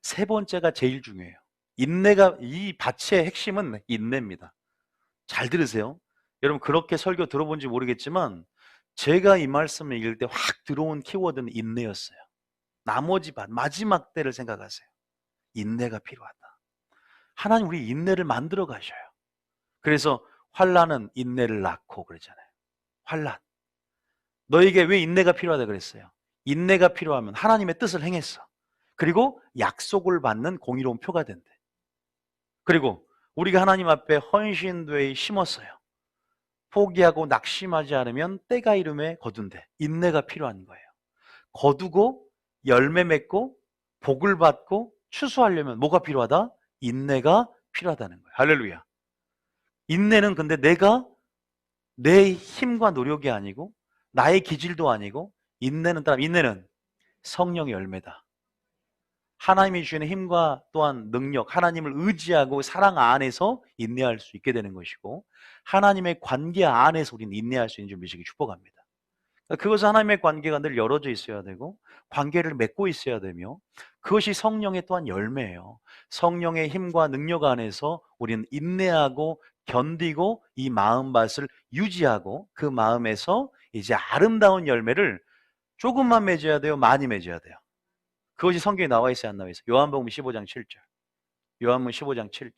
세 번째가 제일 중요해요. 인내가, 이 밭의 핵심은 인내입니다. 잘 들으세요. 여러분 그렇게 설교 들어본지 모르겠지만 제가 이 말씀을 읽을 때 확 들어온 키워드는 인내였어요. 나머지 밭 마지막 때를 생각하세요. 인내가 필요하다. 하나님 우리 인내를 만들어 가셔요. 그래서 환난은 인내를 낳고 그러잖아요. 환난. 너에게 왜 인내가 필요하다 그랬어요? 인내가 필요하면 하나님의 뜻을 행했어. 그리고 약속을 받는 공의로운 표가 된대. 그리고 우리가 하나님 앞에 헌신되이 심었어요. 포기하고 낙심하지 않으면 때가 이름에 거둔대. 인내가 필요한 거예요. 거두고 열매 맺고 복을 받고 추수하려면 뭐가 필요하다? 인내가 필요하다는 거예요. 할렐루야. 인내는 근데 내가 내 힘과 노력이 아니고 나의 기질도 아니고 인내는 성령의 열매다. 하나님이 주시는 힘과 또한 능력, 하나님을 의지하고 사랑 안에서 인내할 수 있게 되는 것이고 하나님의 관계 안에서 우리는 인내할 수 있는 줄 믿으시기 축복합니다. 그것은 하나님의 관계가 늘 열어져 있어야 되고 관계를 맺고 있어야 되며 그것이 성령의 또한 열매예요. 성령의 힘과 능력 안에서 우리는 인내하고 견디고 이 마음밭을 유지하고 그 마음에서 이제 아름다운 열매를 조금만 맺어야 돼요? 많이 맺어야 돼요? 그것이 성경에 나와 있어요? 안 나와 있어요? 요한복음 15장 7절. 요한복음 15장 7절.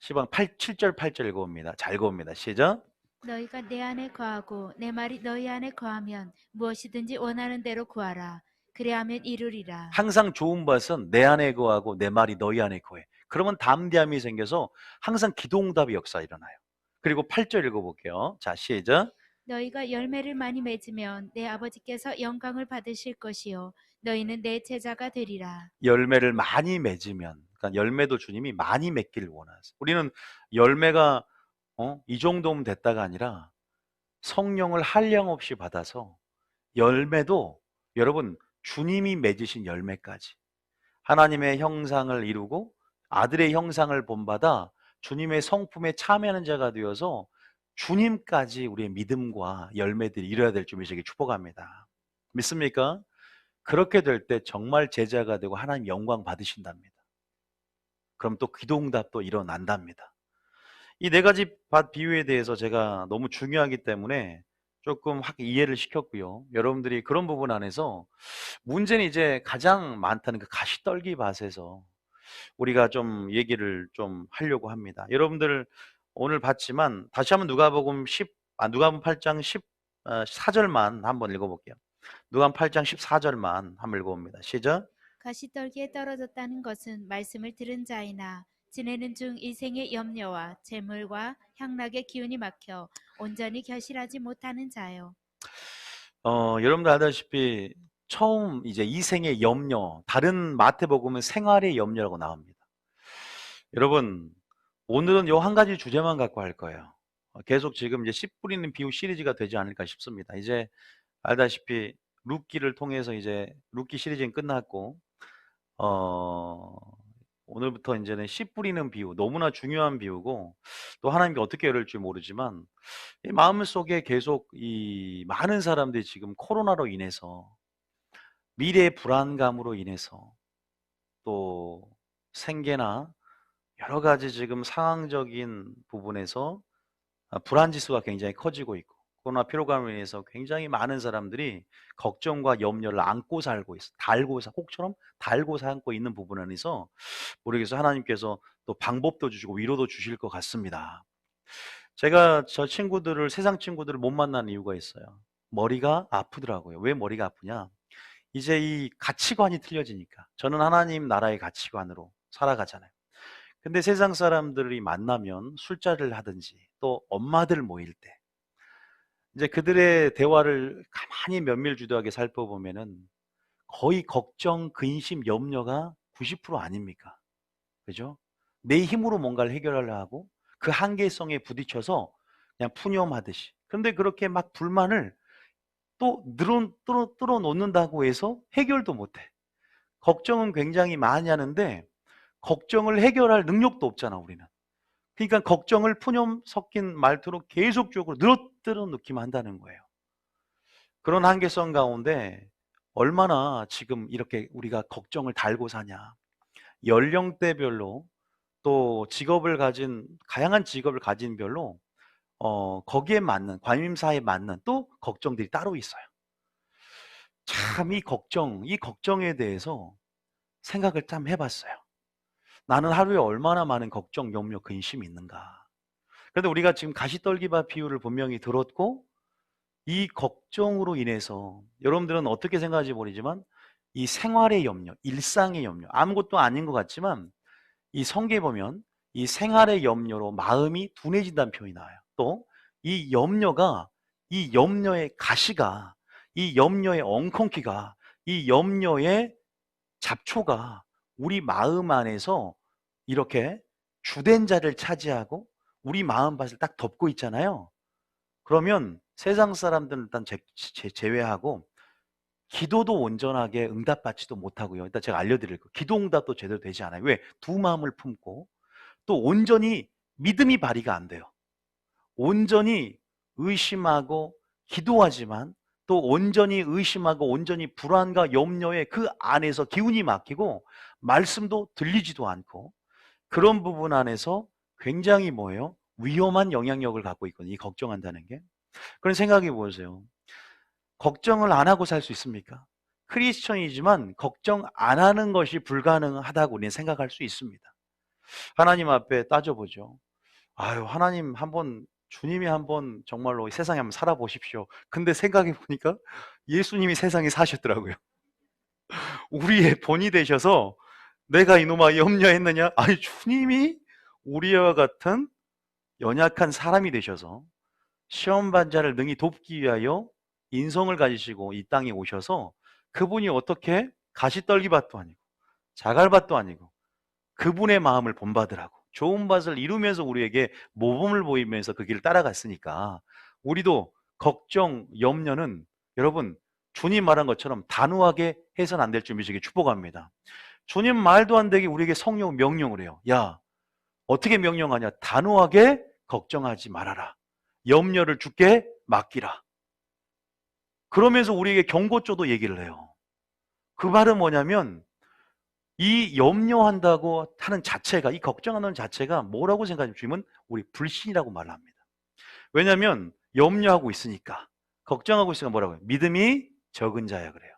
7절 8절 읽어봅니다. 잘 읽어봅니다. 시작. 너희가 내 안에 거하고 내 말이 너희 안에 거하면 무엇이든지 원하는 대로 구하라. 그래하면 이루리라. 항상 좋은 것은 내 안에 거하고 내 말이 너희 안에 거해. 그러면 담대함이 생겨서 항상 기도응답의 역사 일어나요. 그리고 8절 읽어볼게요. 자, 시작. 너희가 열매를 많이 맺으면 내 아버지께서 영광을 받으실 것이요 너희는 내 제자가 되리라. 열매를 많이 맺으면, 그러니까 열매도 주님이 많이 맺기를 원하세요. 우리는 열매가 이 정도면 됐다가 아니라 성령을 한량없이 받아서 열매도 여러분 주님이 맺으신 열매까지 하나님의 형상을 이루고 아들의 형상을 본받아 주님의 성품에 참여하는 자가 되어서 주님까지 우리의 믿음과 열매들이 이뤄야 될 줄 믿으시기 축복합니다. 믿습니까? 그렇게 될 때 정말 제자가 되고 하나님 영광 받으신답니다. 그럼 또 기도응답도 일어난답니다. 이 네 가지 밭 비유에 대해서 제가 너무 중요하기 때문에 조금 확 이해를 시켰고요. 여러분들이 그런 부분 안에서 문제는 이제 가장 많다는 그 가시떨기 밭에서 우리가 좀 얘기를 좀 하려고 합니다. 여러분들 오늘 봤지만 다시 한번 누가복음 8장 14절만 한번 읽어볼게요. 누가복음 8장 14절만 한번 읽어봅니다. 시작. 가시떨기에 떨어졌다는 것은 말씀을 들은 자이나 지내는 중 일생의 염려와 재물과 향락의 기운이 막혀 온전히 결실하지 못하는 자요. 여러분들 알다시피 처음 이제 이생의 염려, 다른 마태복음은 생활의 염려라고 나옵니다. 여러분, 오늘은 요 한 가지 주제만 갖고 할 거예요. 계속 지금 이제 씨 뿌리는 비유 시리즈가 되지 않을까 싶습니다. 이제 알다시피 룻기를 통해서 이제 룻기 시리즈는 끝났고, 어, 오늘부터 이제는 씨 뿌리는 비유, 너무나 중요한 비유고, 또 하나님께 어떻게 이럴지 모르지만, 이 마음속에 계속 이 많은 사람들이 지금 코로나로 인해서 미래의 불안감으로 인해서 또 생계나 여러 가지 지금 상황적인 부분에서 불안 지수가 굉장히 커지고 있고 코로나 피로감으로 인해서 굉장히 많은 사람들이 걱정과 염려를 안고 살고 있어. 혹처럼 달고 살고 있는 부분 안에서 모르겠어요. 하나님께서 또 방법도 주시고 위로도 주실 것 같습니다. 제가 세상 친구들을 못 만나는 이유가 있어요. 머리가 아프더라고요. 왜 머리가 아프냐? 이제 이 가치관이 틀려지니까. 저는 하나님 나라의 가치관으로 살아가잖아요. 근데 세상 사람들이 만나면 술자리를 하든지 또 엄마들 모일 때 이제 그들의 대화를 가만히 면밀주도하게 살펴보면은 거의 걱정, 근심, 염려가 90% 아닙니까? 그죠? 내 힘으로 뭔가를 해결하려 하고 그 한계성에 부딪혀서 그냥 푸념하듯이. 그런데 그렇게 막 불만을 또 뚫어 놓는다고 해서 해결도 못해. 걱정은 굉장히 많이 하는데 걱정을 해결할 능력도 없잖아, 우리는. 그러니까 걱정을 푸념 섞인 말투로 계속적으로 늘어뜨려 놓기만 한다는 거예요. 그런 한계성 가운데 얼마나 지금 이렇게 우리가 걱정을 달고 사냐. 연령대별로 또 다양한 직업을 가진 별로 거기에 맞는 관심사에 맞는 또 걱정들이 따로 있어요. 참 이 걱정에 대해서 생각을 참 해봤어요. 나는 하루에 얼마나 많은 걱정, 염려, 근심이 있는가. 그런데 우리가 지금 가시떨기밭 비유를 분명히 들었고 이 걱정으로 인해서 여러분들은 어떻게 생각하는지 모르지만 이 생활의 염려, 일상의 염려, 아무것도 아닌 것 같지만 이 성경에 보면 이 생활의 염려로 마음이 둔해진다는 표현이 나와요. 또 이 염려가 이 염려의 가시가 이 염려의 엉겅퀴가 이 염려의 잡초가 우리 마음 안에서 이렇게 주된 자를 차지하고 우리 마음밭을 딱 덮고 있잖아요. 그러면 세상 사람들은 일단 제외하고 기도도 온전하게 응답받지도 못하고요. 일단 제가 알려드릴 거예요. 기도 응답도 제대로 되지 않아요. 왜? 두 마음을 품고 또 온전히 믿음이 발휘가 안 돼요. 온전히 의심하고 기도하지만 또 온전히 의심하고 온전히 불안과 염려에 그 안에서 기운이 막히고 말씀도 들리지도 않고 그런 부분 안에서 굉장히 뭐예요? 위험한 영향력을 갖고 있거든요. 이 걱정한다는 게. 그런 생각해 보세요. 걱정을 안 하고 살 수 있습니까? 크리스천이지만 걱정 안 하는 것이 불가능하다고 우리는 생각할 수 있습니다. 하나님 앞에 따져보죠. 아유, 하나님 주님이 한번 정말로 이 세상에 한번 살아보십시오. 근데 생각해 보니까 예수님이 세상에 사셨더라고요. 우리의 본이 되셔서 내가 이놈아 염려했느냐? 아니, 주님이 우리와 같은 연약한 사람이 되셔서 시험반자를 능히 돕기 위하여 인성을 가지시고 이 땅에 오셔서 그분이 어떻게 가시떨기밭도 아니고 자갈밭도 아니고 그분의 마음을 본받으라고 좋은 밭을 이루면서 우리에게 모범을 보이면서 그 길을 따라갔으니까 우리도 걱정, 염려는 여러분 주님 말한 것처럼 단호하게 해서는 안 될 줄 믿으시기 축복합니다. 주님 말도 안 되게 우리에게 성령 명령을 해요. 야, 어떻게 명령하냐? 단호하게 걱정하지 말아라. 염려를 주께 맡기라. 그러면서 우리에게 경고조도 얘기를 해요. 그 말은 뭐냐면 이 염려한다고 하는 자체가 이 걱정하는 자체가 뭐라고 생각하면 주님은 우리 불신이라고 말을 합니다. 왜냐하면 염려하고 있으니까 걱정하고 있으니까 뭐라고 해요? 믿음이 적은 자야 그래요.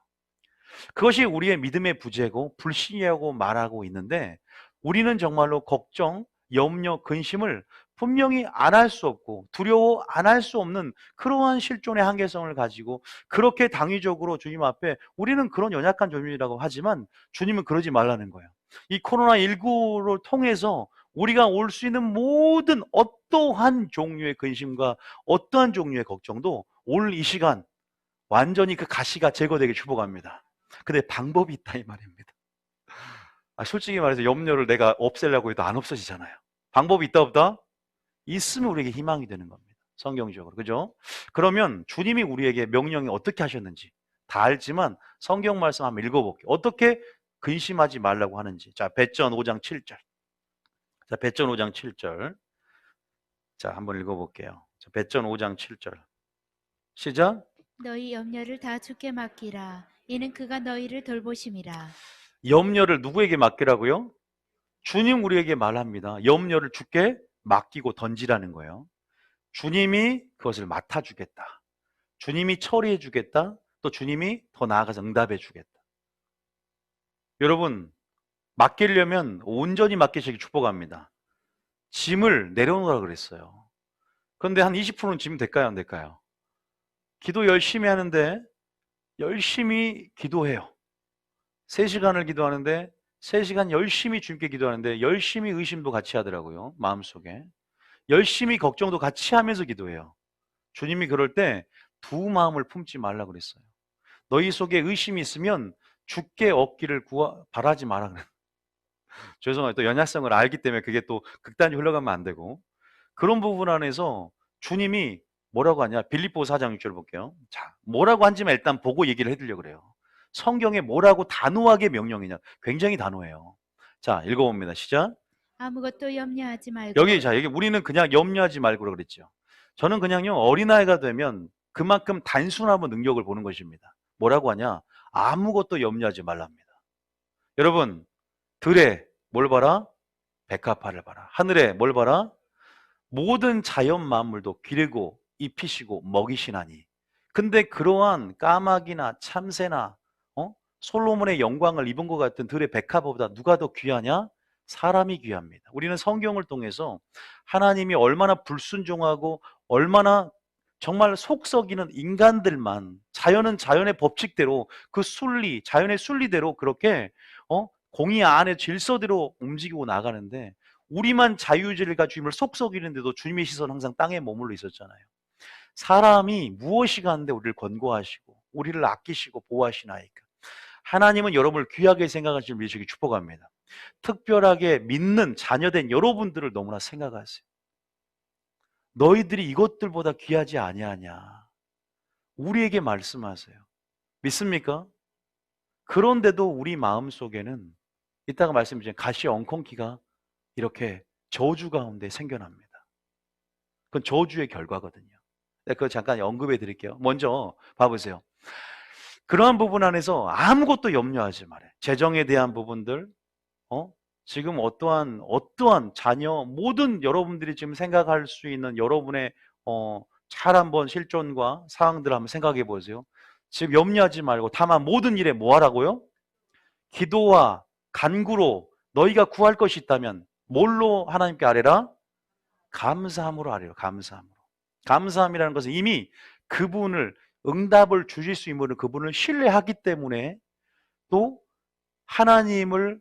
그것이 우리의 믿음의 부재고 불신이라고 말하고 있는데 우리는 정말로 걱정, 염려, 근심을 분명히 안 할 수 없고 두려워 안 할 수 없는 그러한 실존의 한계성을 가지고 그렇게 당위적으로 주님 앞에 우리는 그런 연약한 존재라고 하지만 주님은 그러지 말라는 거예요. 이 코로나19를 통해서 우리가 올 수 있는 모든 어떠한 종류의 근심과 어떠한 종류의 걱정도 올 이 시간 완전히 그 가시가 제거되길 축복합니다. 근데 방법이 있다 이 말입니다. 솔직히 말해서 염려를 내가 없애려고 해도 안 없어지잖아요. 방법이 있다 없다? 있으면 우리에게 희망이 되는 겁니다. 성경적으로. 그죠? 그러면 주님이 우리에게 명령이 어떻게 하셨는지 다 알지만 성경 말씀 한번 읽어볼게요. 어떻게 근심하지 말라고 하는지. 자, 배전 5장 7절. 자, 배전 5장 7절. 자, 한번 읽어볼게요. 자, 배전 5장 7절. 시작. 너희 염려를 다 주께 맡기라. 이는 그가 너희를 돌보심이라. 염려를 누구에게 맡기라고요? 주님 우리에게 말합니다. 염려를 주께 맡기고 던지라는 거예요. 주님이 그것을 맡아주겠다. 주님이 처리해주겠다. 또 주님이 더 나아가서 응답해주겠다. 여러분, 맡기려면 온전히 맡기시기 축복합니다. 짐을 내려놓으라 그랬어요. 그런데 한 20%는 짐 될까요? 안 될까요? 기도 열심히 하는데 열심히 기도해요. 3시간을 기도하는데 3시간 열심히 주님께 기도하는데 열심히 의심도 같이 하더라고요. 마음속에. 열심히 걱정도 같이 하면서 기도해요. 주님이 그럴 때 두 마음을 품지 말라 그랬어요. 너희 속에 의심이 있으면 주께 얻기를 바라지 마라 그래요. 죄송해요. 또 연약성을 알기 때문에 그게 또 극단이 흘러가면 안 되고 그런 부분 안에서 주님이 뭐라고 하냐? 빌립보서 4장 6절 볼게요. 자, 뭐라고 한지만 일단 보고 얘기를 해드리려고 그래요. 성경에 뭐라고 단호하게 명령이냐? 굉장히 단호해요. 자, 읽어봅니다. 시작. 아무것도 염려하지 말고 여기 우리는 그냥 염려하지 말고 그랬죠. 저는 그냥요 어린아이가 되면 그만큼 단순하고 능력을 보는 것입니다. 뭐라고 하냐? 아무것도 염려하지 말랍니다. 여러분, 들에 뭘 봐라? 백합화를 봐라. 하늘에 뭘 봐라? 모든 자연 만물도 기르고 입히시고 먹이시나니. 근데 그러한 까마귀나 참새나 솔로몬의 영광을 입은 것 같은 들의 백합보다 누가 더 귀하냐? 사람이 귀합니다. 우리는 성경을 통해서 하나님이 얼마나 불순종하고 얼마나 정말 속썩이는 인간들만, 자연은 자연의 법칙대로 그 순리, 자연의 순리대로 그렇게 공의 안에 질서대로 움직이고 나가는데, 우리만 자유의지를 가지고 주님을 속썩이는데도 주님의 시선 항상 땅에 머물러 있었잖아요. 사람이 무엇이 가는데 우리를 권고하시고 우리를 아끼시고 보호하시나이까. 하나님은 여러분을 귀하게 생각하시는 미식이 축복합니다. 특별하게 믿는 자녀된 여러분들을 너무나 생각하세요. 너희들이 이것들보다 귀하지 아니하냐, 우리에게 말씀하세요. 믿습니까? 그런데도 우리 마음속에는 이따가 말씀드린 가시 엉겅퀴가 이렇게 저주 가운데 생겨납니다. 그건 저주의 결과거든요. 그거 잠깐 언급해 드릴게요. 먼저 봐보세요. 그러한 부분 안에서 아무것도 염려하지 말아요. 재정에 대한 부분들, 지금 어떠한 자녀, 모든 여러분들이 지금 생각할 수 있는 여러분의 잘 한번 실존과 상황들 한번 생각해 보세요. 지금 염려하지 말고 다만 모든 일에 뭐 하라고요? 기도와 간구로 너희가 구할 것이 있다면 뭘로 하나님께 아뢰라? 감사함으로 아뢰요. 감사함으로. 감사함이라는 것은 이미 그분을, 응답을 주실 수 있는 그분을 신뢰하기 때문에, 또 하나님을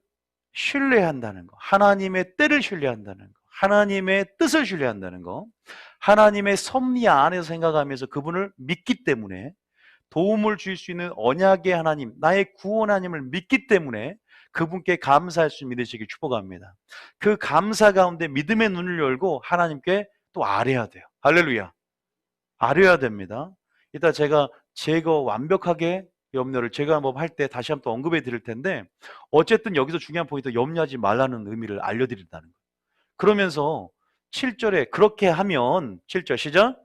신뢰한다는 거, 하나님의 때를 신뢰한다는 거, 하나님의 뜻을 신뢰한다는 거, 하나님의 섭리 안에서 생각하면서 그분을 믿기 때문에, 도움을 줄 수 있는 언약의 하나님, 나의 구원 하나님을 믿기 때문에 그분께 감사할 수 믿으시길 축복합니다. 그 감사 가운데 믿음의 눈을 열고 하나님께 또 아뢰야 돼요. 할렐루야. 아뢰야 됩니다. 이따 제가 제거 완벽하게 염려를 제가 한번 할 때 다시 한번 또 언급해 드릴 텐데, 어쨌든 여기서 중요한 포인트, 염려하지 말라는 의미를 알려드린다는 거예요. 그러면서 7절에 그렇게 하면, 7절 시작.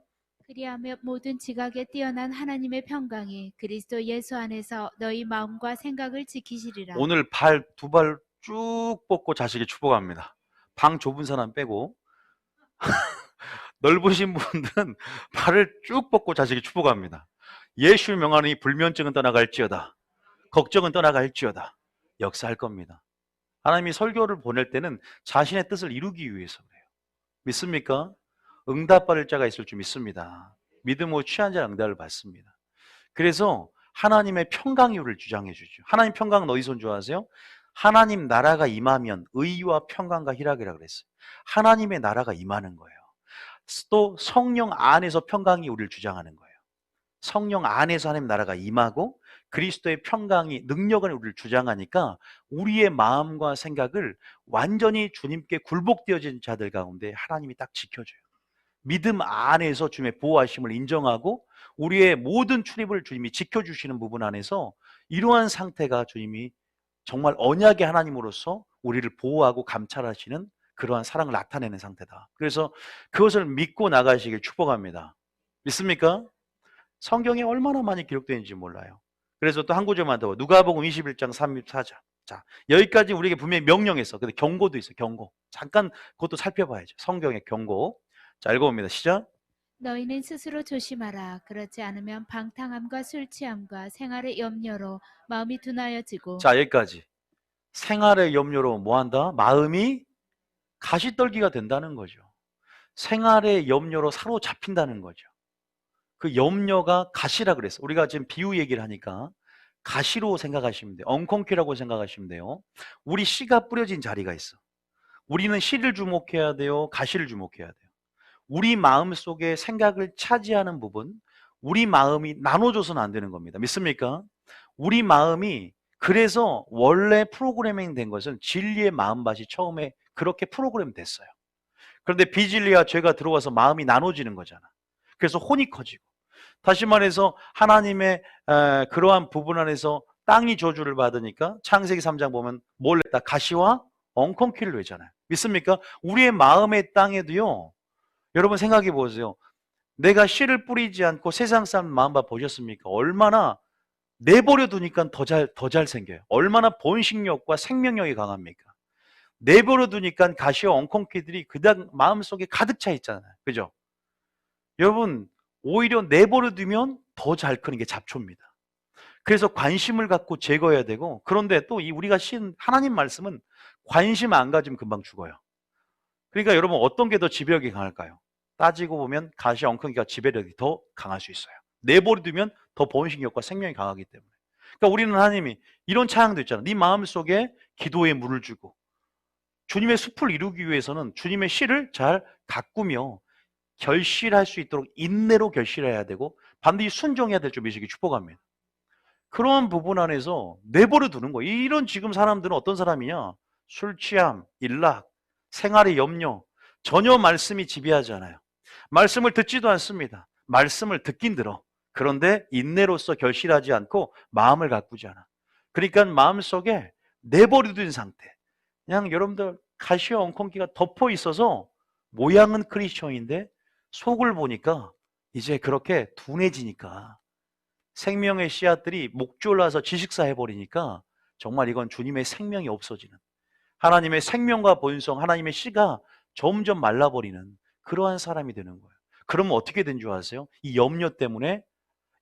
그리하며 모든 지각에 뛰어난 하나님의 평강이 그리스도 예수 안에서 너희 마음과 생각을 지키시리라. 오늘 두 발 쭉 뻗고 자식이 축복합니다. 방 좁은 사람 빼고 넓으신 분들은 발을 쭉 뻗고 자식이 축복합니다. 예수 명하니 불면증은 떠나갈지어다, 걱정은 떠나갈지어다. 역사할 겁니다. 하나님이 설교를 보낼 때는 자신의 뜻을 이루기 위해서 그래요. 믿습니까? 응답받을 자가 있을 줄 믿습니다. 믿음으로 취한 자는 응답을 받습니다. 그래서 하나님의 평강이 우리를 주장해 주죠. 하나님 평강은 어디서 온 줄 아세요? 하나님 나라가 임하면 의와 평강과 희락이라 그랬어요. 하나님의 나라가 임하는 거예요. 또 성령 안에서 평강이 우리를 주장하는 거예요. 성령 안에서 하나님 나라가 임하고 그리스도의 평강이, 능력을 우리를 주장하니까 우리의 마음과 생각을 완전히 주님께 굴복되어진 자들 가운데 하나님이 딱 지켜줘요. 믿음 안에서 주님의 보호하심을 인정하고 우리의 모든 출입을 주님이 지켜주시는 부분 안에서 이러한 상태가 주님이 정말 언약의 하나님으로서 우리를 보호하고 감찰하시는 그러한 사랑을 나타내는 상태다. 그래서 그것을 믿고 나가시길 축복합니다. 믿습니까? 성경에 얼마나 많이 기록되어 있는지 몰라요. 그래서 또 한 구절만 더, 누가복음 21장 34절. 자, 여기까지 우리에게 분명히 명령했어. 근데 경고도 있어요. 경고. 잠깐 그것도 살펴봐야죠. 성경의 경고. 자, 읽어봅니다. 시작. 너희는 스스로 조심하라. 그렇지 않으면 방탕함과 술 취함과 생활의 염려로 마음이 둔하여지고. 자, 여기까지. 생활의 염려로 뭐한다? 마음이 가시떨기가 된다는 거죠. 생활의 염려로 사로잡힌다는 거죠. 그 염려가 가시라 그랬어요. 우리가 지금 비유 얘기를 하니까 가시로 생각하시면 돼요. 엉겅퀴라고 생각하시면 돼요. 우리 씨가 뿌려진 자리가 있어. 우리는 씨를 주목해야 돼요, 가시를 주목해야 돼요. 우리 마음 속에 생각을 차지하는 부분, 우리 마음이 나눠줘서는 안 되는 겁니다. 믿습니까? 우리 마음이, 그래서 원래 프로그래밍 된 것은 진리의 마음밭이 처음에 그렇게 프로그램 됐어요. 그런데 비진리와 죄가 들어와서 마음이 나눠지는 거잖아. 그래서 혼이 커지고, 다시 말해서 하나님의 그러한 부분 안에서 땅이 저주를 받으니까 창세기 3장 보면 뭘 냈다? 가시와 엉겅퀴를 내잖아요. 믿습니까? 우리의 마음의 땅에도요, 여러분 생각해 보세요. 내가 씨를 뿌리지 않고 세상 사람 마음밭 보셨습니까? 얼마나 내버려 두니까 더 잘 생겨요. 얼마나 번식력과 생명력이 강합니까? 내버려 두니까 가시와 엉겅퀴들이 그냥 마음속에 가득 차 있잖아요. 그죠? 여러분, 오히려 내버려 두면 더 잘 크는 게 잡초입니다. 그래서 관심을 갖고 제거해야 되고, 그런데 또 이 우리가 신 하나님 말씀은 관심 안 가지면 금방 죽어요. 그러니까 여러분, 어떤 게 더 지배력이 강할까요? 따지고 보면 가시 엉겅퀴가 지배력이 더 강할 수 있어요. 내버려 두면 더 번식력과 생명이 강하기 때문에. 그러니까 우리는 하나님이 이런 찬양도 있잖아요. 네 마음속에 기도의 물을 주고, 주님의 숲을 이루기 위해서는 주님의 씨를 잘 가꾸며 결실할 수 있도록 인내로 결실해야 되고, 반드시 순종해야 될 줄 미시기 축복합니다. 그런 부분 안에서 내버려 두는 거예요. 이런 지금 사람들은 어떤 사람이냐? 술 취함, 일락, 생활의 염려, 전혀 말씀이 지배하지 않아요. 말씀을 듣지도 않습니다. 말씀을 듣긴 들어. 그런데 인내로서 결실하지 않고 마음을 가꾸지 않아. 그러니까 마음속에 내버려 둔 상태. 그냥 여러분들 가시와 엉겅퀴가 덮어 있어서 모양은 크리스천인데 속을 보니까 이제 그렇게 둔해지니까 생명의 씨앗들이 목졸라서 지식사 해버리니까 정말 이건 주님의 생명이 없어지는, 하나님의 생명과 본성, 하나님의 씨가 점점 말라버리는 그러한 사람이 되는 거예요. 그러면 어떻게 된 줄 아세요? 이 염려 때문에,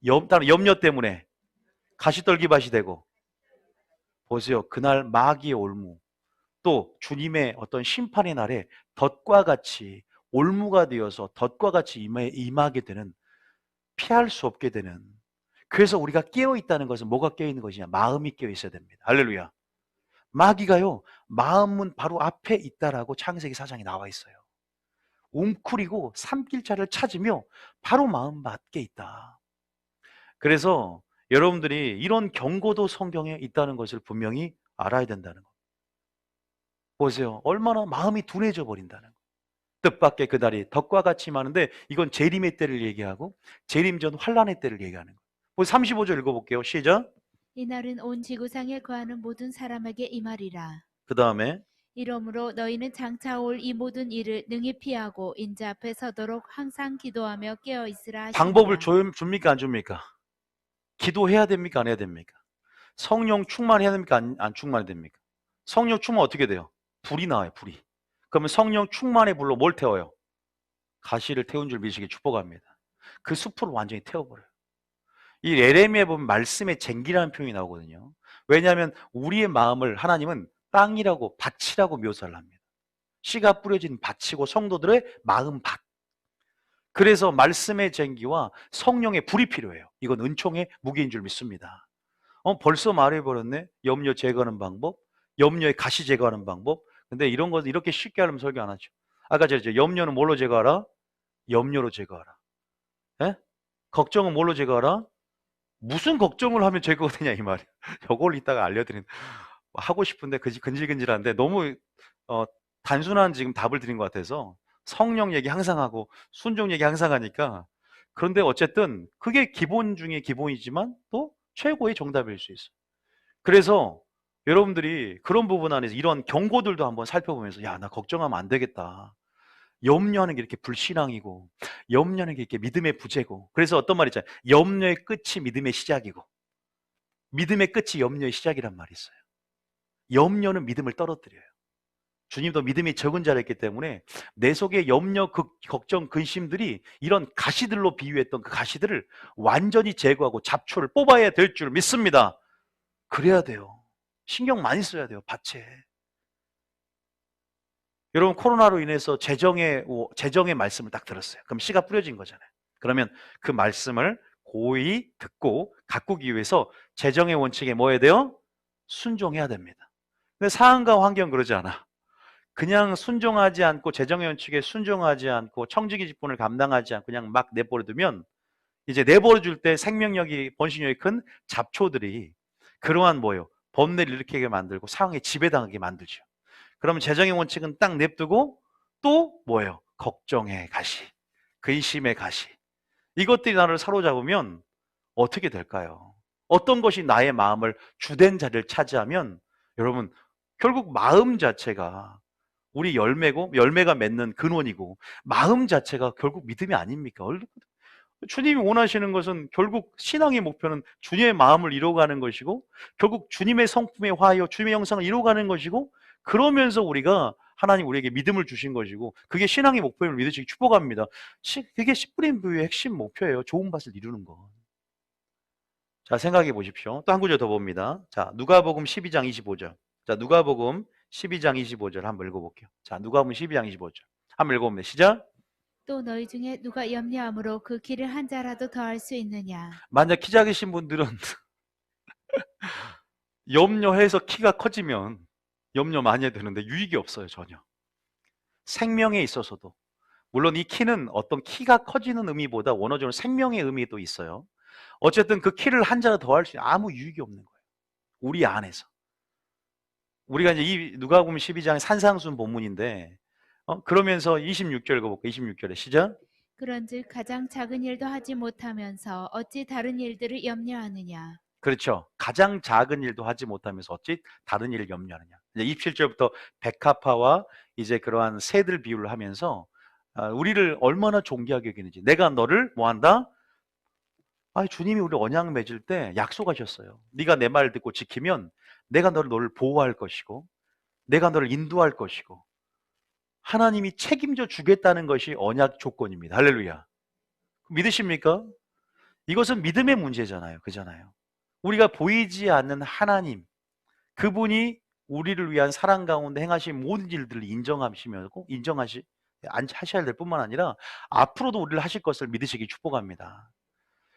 염려 때문에 가시떨기밭이 되고, 보세요. 그날 마귀의 올무, 또 주님의 어떤 심판의 날에 덫과 같이 올무가 되어서 덫과 같이 임하게 되는, 피할 수 없게 되는. 그래서 우리가 깨어 있다는 것은 뭐가 깨어 있는 것이냐? 마음이 깨어 있어야 됩니다. 할렐루야. 마귀가요, 마음은 바로 앞에 있다라고 창세기 4장에 나와 있어요. 웅크리고 삼킬자를 찾으며 바로 마음 밖에 있다. 그래서 여러분들이 이런 경고도 성경에 있다는 것을 분명히 알아야 된다는 거. 보세요. 얼마나 마음이 둔해져 버린다는 거. 뜻밖의 그날이 덕과 같이 많은데, 이건 재림의 때를 얘기하고 재림 전 환란의 때를 얘기하는 거예요. 35절 읽어볼게요. 시작. 이날은 온 지구상에 거하는 모든 사람에게 임하리라. 그 다음에 이러므로 너희는 장차 올 이 모든 일을 능히 피하고 인자 앞에 서도록 항상 기도하며 깨어 있으라 방법을 하시니라. 줍니까 안 줍니까? 기도해야 됩니까 안 해야 됩니까? 성령 충만해야 됩니까 안 충만해야 됩니까? 성령 충만 어떻게 돼요? 불이 나와요, 불이. 그러면 성령 충만의 불로 뭘 태워요? 가시를 태운 줄 믿으시기 축복합니다. 그 숲을 완전히 태워버려요. 이 에레미야에 보면 말씀의 쟁기라는 표현이 나오거든요. 왜냐하면 우리의 마음을 하나님은 땅이라고, 밭이라고 묘사를 합니다. 씨가 뿌려진 밭이고 성도들의 마음 밭. 그래서 말씀의 쟁기와 성령의 불이 필요해요. 이건 은총의 무기인 줄 믿습니다. 벌써 말해버렸네. 염려 제거하는 방법, 염려의 가시 제거하는 방법. 근데 이런 거 이렇게 쉽게 하려면 설교 안 하죠. 아까 제가 염려는 뭘로 제거하라? 염려로 제거하라. 예? 걱정은 뭘로 제거하라? 무슨 걱정을 하면 제거가 되냐 이 말이에요. 이걸 이따가 알려드린, 하고 싶은데 근질근질한데 너무 어, 단순한 지금 답을 드린 것 같아서, 성령 얘기 항상 하고 순종 얘기 항상 하니까. 그런데 어쨌든 그게 기본 중에 기본이지만 또 최고의 정답일 수 있어요. 그래서 여러분들이 그런 부분 안에서 이런 경고들도 한번 살펴보면서, 야, 나 걱정하면 안 되겠다. 염려하는 게 이렇게 불신앙이고, 염려하는 게 이렇게 믿음의 부재고. 그래서 어떤 말이 있잖아요. 염려의 끝이 믿음의 시작이고, 믿음의 끝이 염려의 시작이란 말이 있어요. 염려는 믿음을 떨어뜨려요. 주님도 믿음이 적은 자였기 때문에 내 속에 염려, 걱정, 근심들이 이런 가시들로 비유했던 그 가시들을 완전히 제거하고 잡초를 뽑아야 될 줄 믿습니다. 그래야 돼요. 신경 많이 써야 돼요, 밭에. 여러분, 코로나로 인해서 재정의 말씀을 딱 들었어요. 그럼 씨가 뿌려진 거잖아요. 그러면 그 말씀을 고이 듣고 가꾸기 위해서 재정의 원칙에 뭐 해야 돼요? 순종해야 됩니다. 근데 상황과 환경 그러지 않아. 그냥 순종하지 않고, 재정의 원칙에 순종하지 않고 청지기 직분을 감당하지 않고 그냥 막 내버려두면, 이제 내버려줄 때 생명력이, 번식력이 큰 잡초들이 그러한 뭐예요? 번뇌를 일으키게 만들고 상황에 지배당하게 만들죠. 그러면 재정의 원칙은 딱 냅두고 또 뭐예요? 걱정의 가시, 근심의 가시, 이것들이 나를 사로잡으면 어떻게 될까요? 어떤 것이 나의 마음을 주된 자리를 차지하면, 여러분, 결국 마음 자체가 우리 열매고, 열매가 맺는 근원이고, 마음 자체가 결국 믿음이 아닙니까? 주님이 원하시는 것은, 결국 신앙의 목표는 주님의 마음을 이루어가는 것이고, 결국 주님의 성품에 화하여 주님의 형상을 이루어가는 것이고, 그러면서 우리가 하나님 우리에게 믿음을 주신 것이고 그게 신앙의 목표임을 믿으시기 축복합니다. 그게 씨뿌린 부유의 핵심 목표예요. 좋은 밭을 이루는 거. 자, 생각해 보십시오. 또 한 구절 더 봅니다. 자, 누가복음 12장 25절. 자, 누가복음 12장 25절 한번 읽어볼게요. 자, 누가복음 12장 25절. 한번 읽어봅니다. 시작. 또 너희 중에 누가 염려함으로 그 길을 한 자라도 더할 수 있느냐? 만약 키 작으신 분들은 염려해서 키가 커지면 염려 많이 해야 되는데 유익이 없어요, 전혀. 생명에 있어서도. 물론 이 키는 어떤 키가 커지는 의미보다 원어적으로 생명의 의미도 있어요. 어쨌든 그 키를 한 자라 더 할 수 있는 아무 유익이 없는 거예요. 우리 안에서. 우리가 이제 이 누가복음 12장의 산상순 본문인데 그러면서 26절 읽어볼게요. 26절에 시작. 그런즉 가장 작은 일도 하지 못하면서 어찌 다른 일들을 염려하느냐? 그렇죠. 가장 작은 일도 하지 못하면서 어찌 다른 일을 염려하느냐. 이제 27절부터 백합화와 이제 그러한 새들 비유를 하면서 우리를 얼마나 존귀하게 여기는지. 내가 너를 뭐한다? 주님이 우리 언약 맺을 때 약속하셨어요. 네가 내 말을 듣고 지키면 내가 너를 보호할 것이고 내가 너를 인도할 것이고 하나님이 책임져 주겠다는 것이 언약 조건입니다. 할렐루야. 믿으십니까? 이것은 믿음의 문제잖아요. 그잖아요. 우리가 보이지 않는 하나님, 그분이 우리를 위한 사랑 가운데 행하신 모든 일들을 하셔야 될 뿐만 아니라 앞으로도 우리를 하실 것을 믿으시기 축복합니다.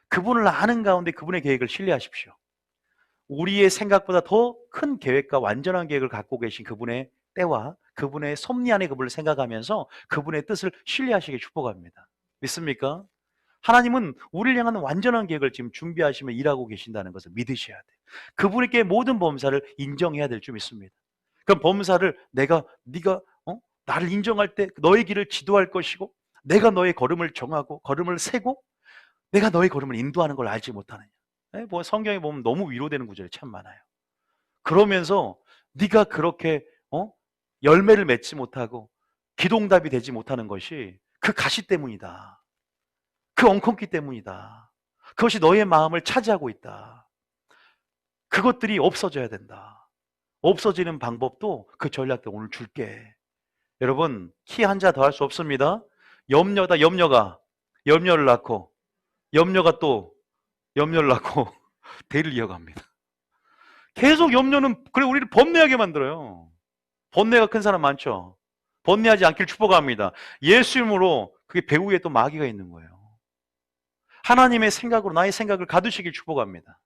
그분을 아는 가운데 그분의 계획을 신뢰하십시오. 우리의 생각보다 더 큰 계획과 완전한 계획을 갖고 계신 그분의 때와 그분의 섭리 안에 그분을 생각하면서 그분의 뜻을 신뢰하시기 축복합니다. 믿습니까? 하나님은 우리를 향한 완전한 계획을 지금 준비하시며 일하고 계신다는 것을 믿으셔야 돼요. 그분께 모든 범사를 인정해야 될 줄 믿습니다. 그럼 범사를 네가 나를 인정할 때 너의 길을 지도할 것이고 내가 너의 걸음을 정하고 걸음을 세고 내가 너의 걸음을 인도하는 걸 알지 못하느냐. 뭐 성경에 보면 너무 위로되는 구절이 참 많아요. 그러면서 네가 그렇게 열매를 맺지 못하고 기동답이 되지 못하는 것이 그 가시 때문이다. 그 엉겅퀴 때문이다. 그것이 너의 마음을 차지하고 있다. 그것들이 없어져야 된다. 없어지는 방법도 그 전략도 오늘 줄게. 여러분, 키 한 자 더 할 수 없습니다. 염려다, 염려를 낳고 염려가 또 염려를 낳고 대를 이어갑니다. 계속 염려는 그래 우리를 번뇌하게 만들어요. 번뇌가 큰 사람 많죠. 번뇌하지 않길 축복합니다. 예수 이름으로 그게 배후에 또 마귀가 있는 거예요. 하나님의 생각으로 나의 생각을 가두시길 축복합니다.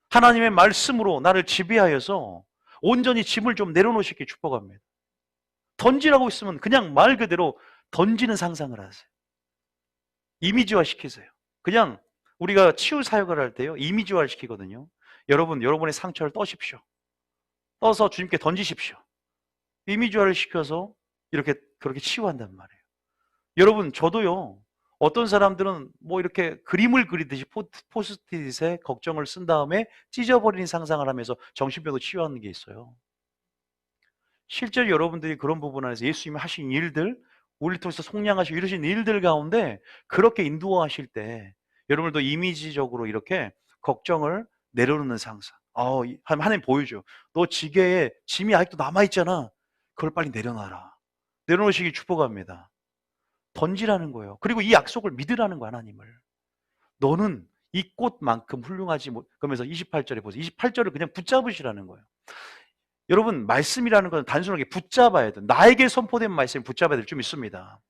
하나님의 말씀으로 나를 지배하여서 온전히 짐을 좀 내려놓으시길 축복합니다. 던지라고 있으면 그냥 말 그대로 던지는 상상을 하세요. 이미지화 시키세요. 그냥 우리가 치유 사역을 할 때요, 이미지화를 시키거든요. 여러분의 상처를 떠십시오. 떠서 주님께 던지십시오. 이미지화를 시켜서 그렇게 치유한단 말이에요. 여러분, 저도요, 어떤 사람들은 뭐 이렇게 그림을 그리듯이 포스트잇에 걱정을 쓴 다음에 찢어버리는 상상을 하면서 정신병도 치유하는 게 있어요. 실제로 여러분들이 그런 부분 안에서 예수님이 하신 일들, 우리를 통해서 속량하시고 이러신 일들 가운데 그렇게 인도하실 때 여러분들도 이미지적으로 이렇게 걱정을 내려놓는 상상. 하나님 보여줘. 너 지게에 짐이 아직도 남아있잖아. 그걸 빨리 내려놔라. 내려놓으시기 축복합니다. 던지라는 거예요. 그리고 이 약속을 믿으라는 거야, 하나님을. 너는 이 꽃만큼 훌륭하지 못, 그러면서 28절에 보세요. 28절을 그냥 붙잡으시라는 거예요. 여러분, 말씀이라는 건 단순하게 붙잡아야 돼. 나에게 선포된 말씀을 붙잡아야 될 줄 믿습니다.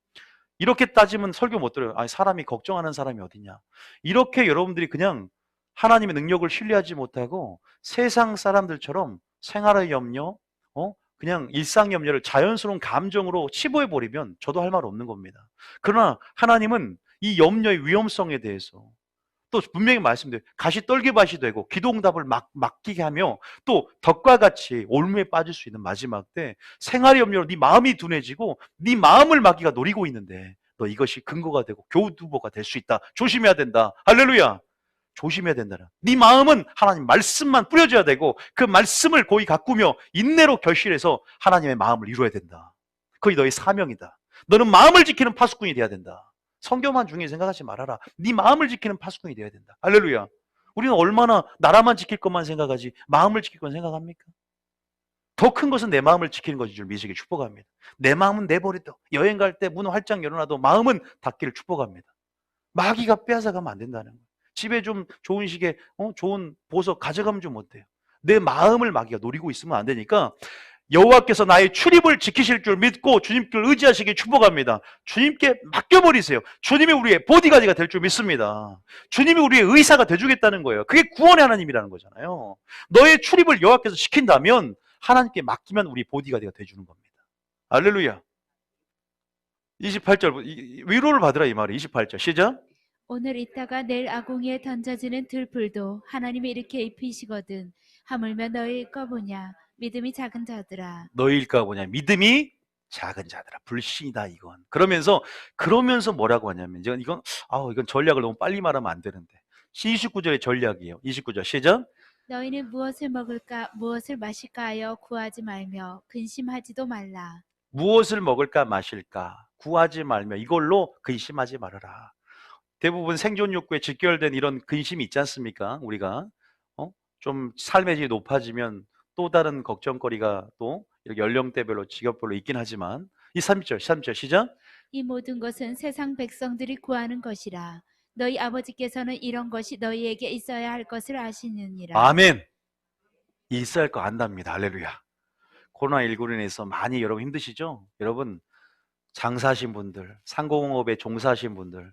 이렇게 따지면 설교 못 들어요. 사람이 걱정하는 사람이 어디냐. 이렇게 여러분들이 그냥 하나님의 능력을 신뢰하지 못하고 세상 사람들처럼 생활의 염려, 그냥 일상 염려를 자연스러운 감정으로 치부해버리면 저도 할 말 없는 겁니다. 그러나 하나님은 이 염려의 위험성에 대해서 또 분명히 말씀드려요. 가시 떨기밭이 되고 기도응답을 맡기게 하며 또 덕과 같이 올무에 빠질 수 있는 마지막 때 생활의 염려로 네 마음이 둔해지고 네 마음을 마귀가 노리고 있는데 너 이것이 근거가 되고 교두보가 될 수 있다. 조심해야 된다. 할렐루야. 조심해야 된다. 네 마음은 하나님 말씀만 뿌려줘야 되고 그 말씀을 고이 가꾸며 인내로 결실해서 하나님의 마음을 이루어야 된다. 그게 너의 사명이다. 너는 마음을 지키는 파수꾼이 돼야 된다. 성경만 중요히 생각하지 말아라. 네 마음을 지키는 파수꾼이 돼야 된다. 할렐루야. 우리는 얼마나 나라만 지킬 것만 생각하지 마음을 지킬 건 생각합니까? 더 큰 것은 내 마음을 지키는 것인 줄 믿으시길 축복합니다. 내 마음은 내버려둬. 여행 갈 때 문 활짝 열어놔도 마음은 닫기를 축복합니다. 마귀가 빼앗아가면 안 된다는 거예요. 집에 좀 좋은 시계, 좋은 보석 가져가면 좀 어때요? 내 마음을 마귀가 노리고 있으면 안 되니까 여호와께서 나의 출입을 지키실 줄 믿고 주님께 의지하시길 축복합니다. 주님께 맡겨버리세요. 주님이 우리의 보디가드가 될 줄 믿습니다. 주님이 우리의 의사가 돼주겠다는 거예요. 그게 구원의 하나님이라는 거잖아요. 너의 출입을 여호와께서 시킨다면 하나님께 맡기면 우리 보디가드가 돼주는 겁니다. 할렐루야. 28절 위로를 받으라 이 말이에요. 28절 시작. 오늘 있다가 내일 아궁이에 던져지는 들불도 하나님이 이렇게 입히시거든. 하물며 너희일까 보냐. 믿음이 작은 자들아. 너희일까 보냐. 믿음이 작은 자들아. 불신이다 이건. 그러면서 뭐라고 하냐면 이건 전략을 너무 빨리 말하면 안 되는데 29절의 전략이에요. 29절 시작. 너희는 무엇을 먹을까 무엇을 마실까 하여 구하지 말며 근심하지도 말라. 무엇을 먹을까 마실까 구하지 말며 이걸로 근심하지 말아라. 대부분 생존 욕구에 직결된 이런 근심이 있지 않습니까? 우리가 좀 삶의 질이 높아지면 또 다른 걱정거리가 또 이렇게 연령대별로 직업별로 있긴 하지만 이 3절 시작. 이 모든 것은 세상 백성들이 구하는 것이라. 너희 아버지께서는 이런 것이 너희에게 있어야 할 것을 아시느니라. 아멘. 있어야 할 거 안답니다. 할렐루야. 코로나19로 인해서 많이 여러분 힘드시죠? 여러분 장사하신 분들, 상공업에 종사하신 분들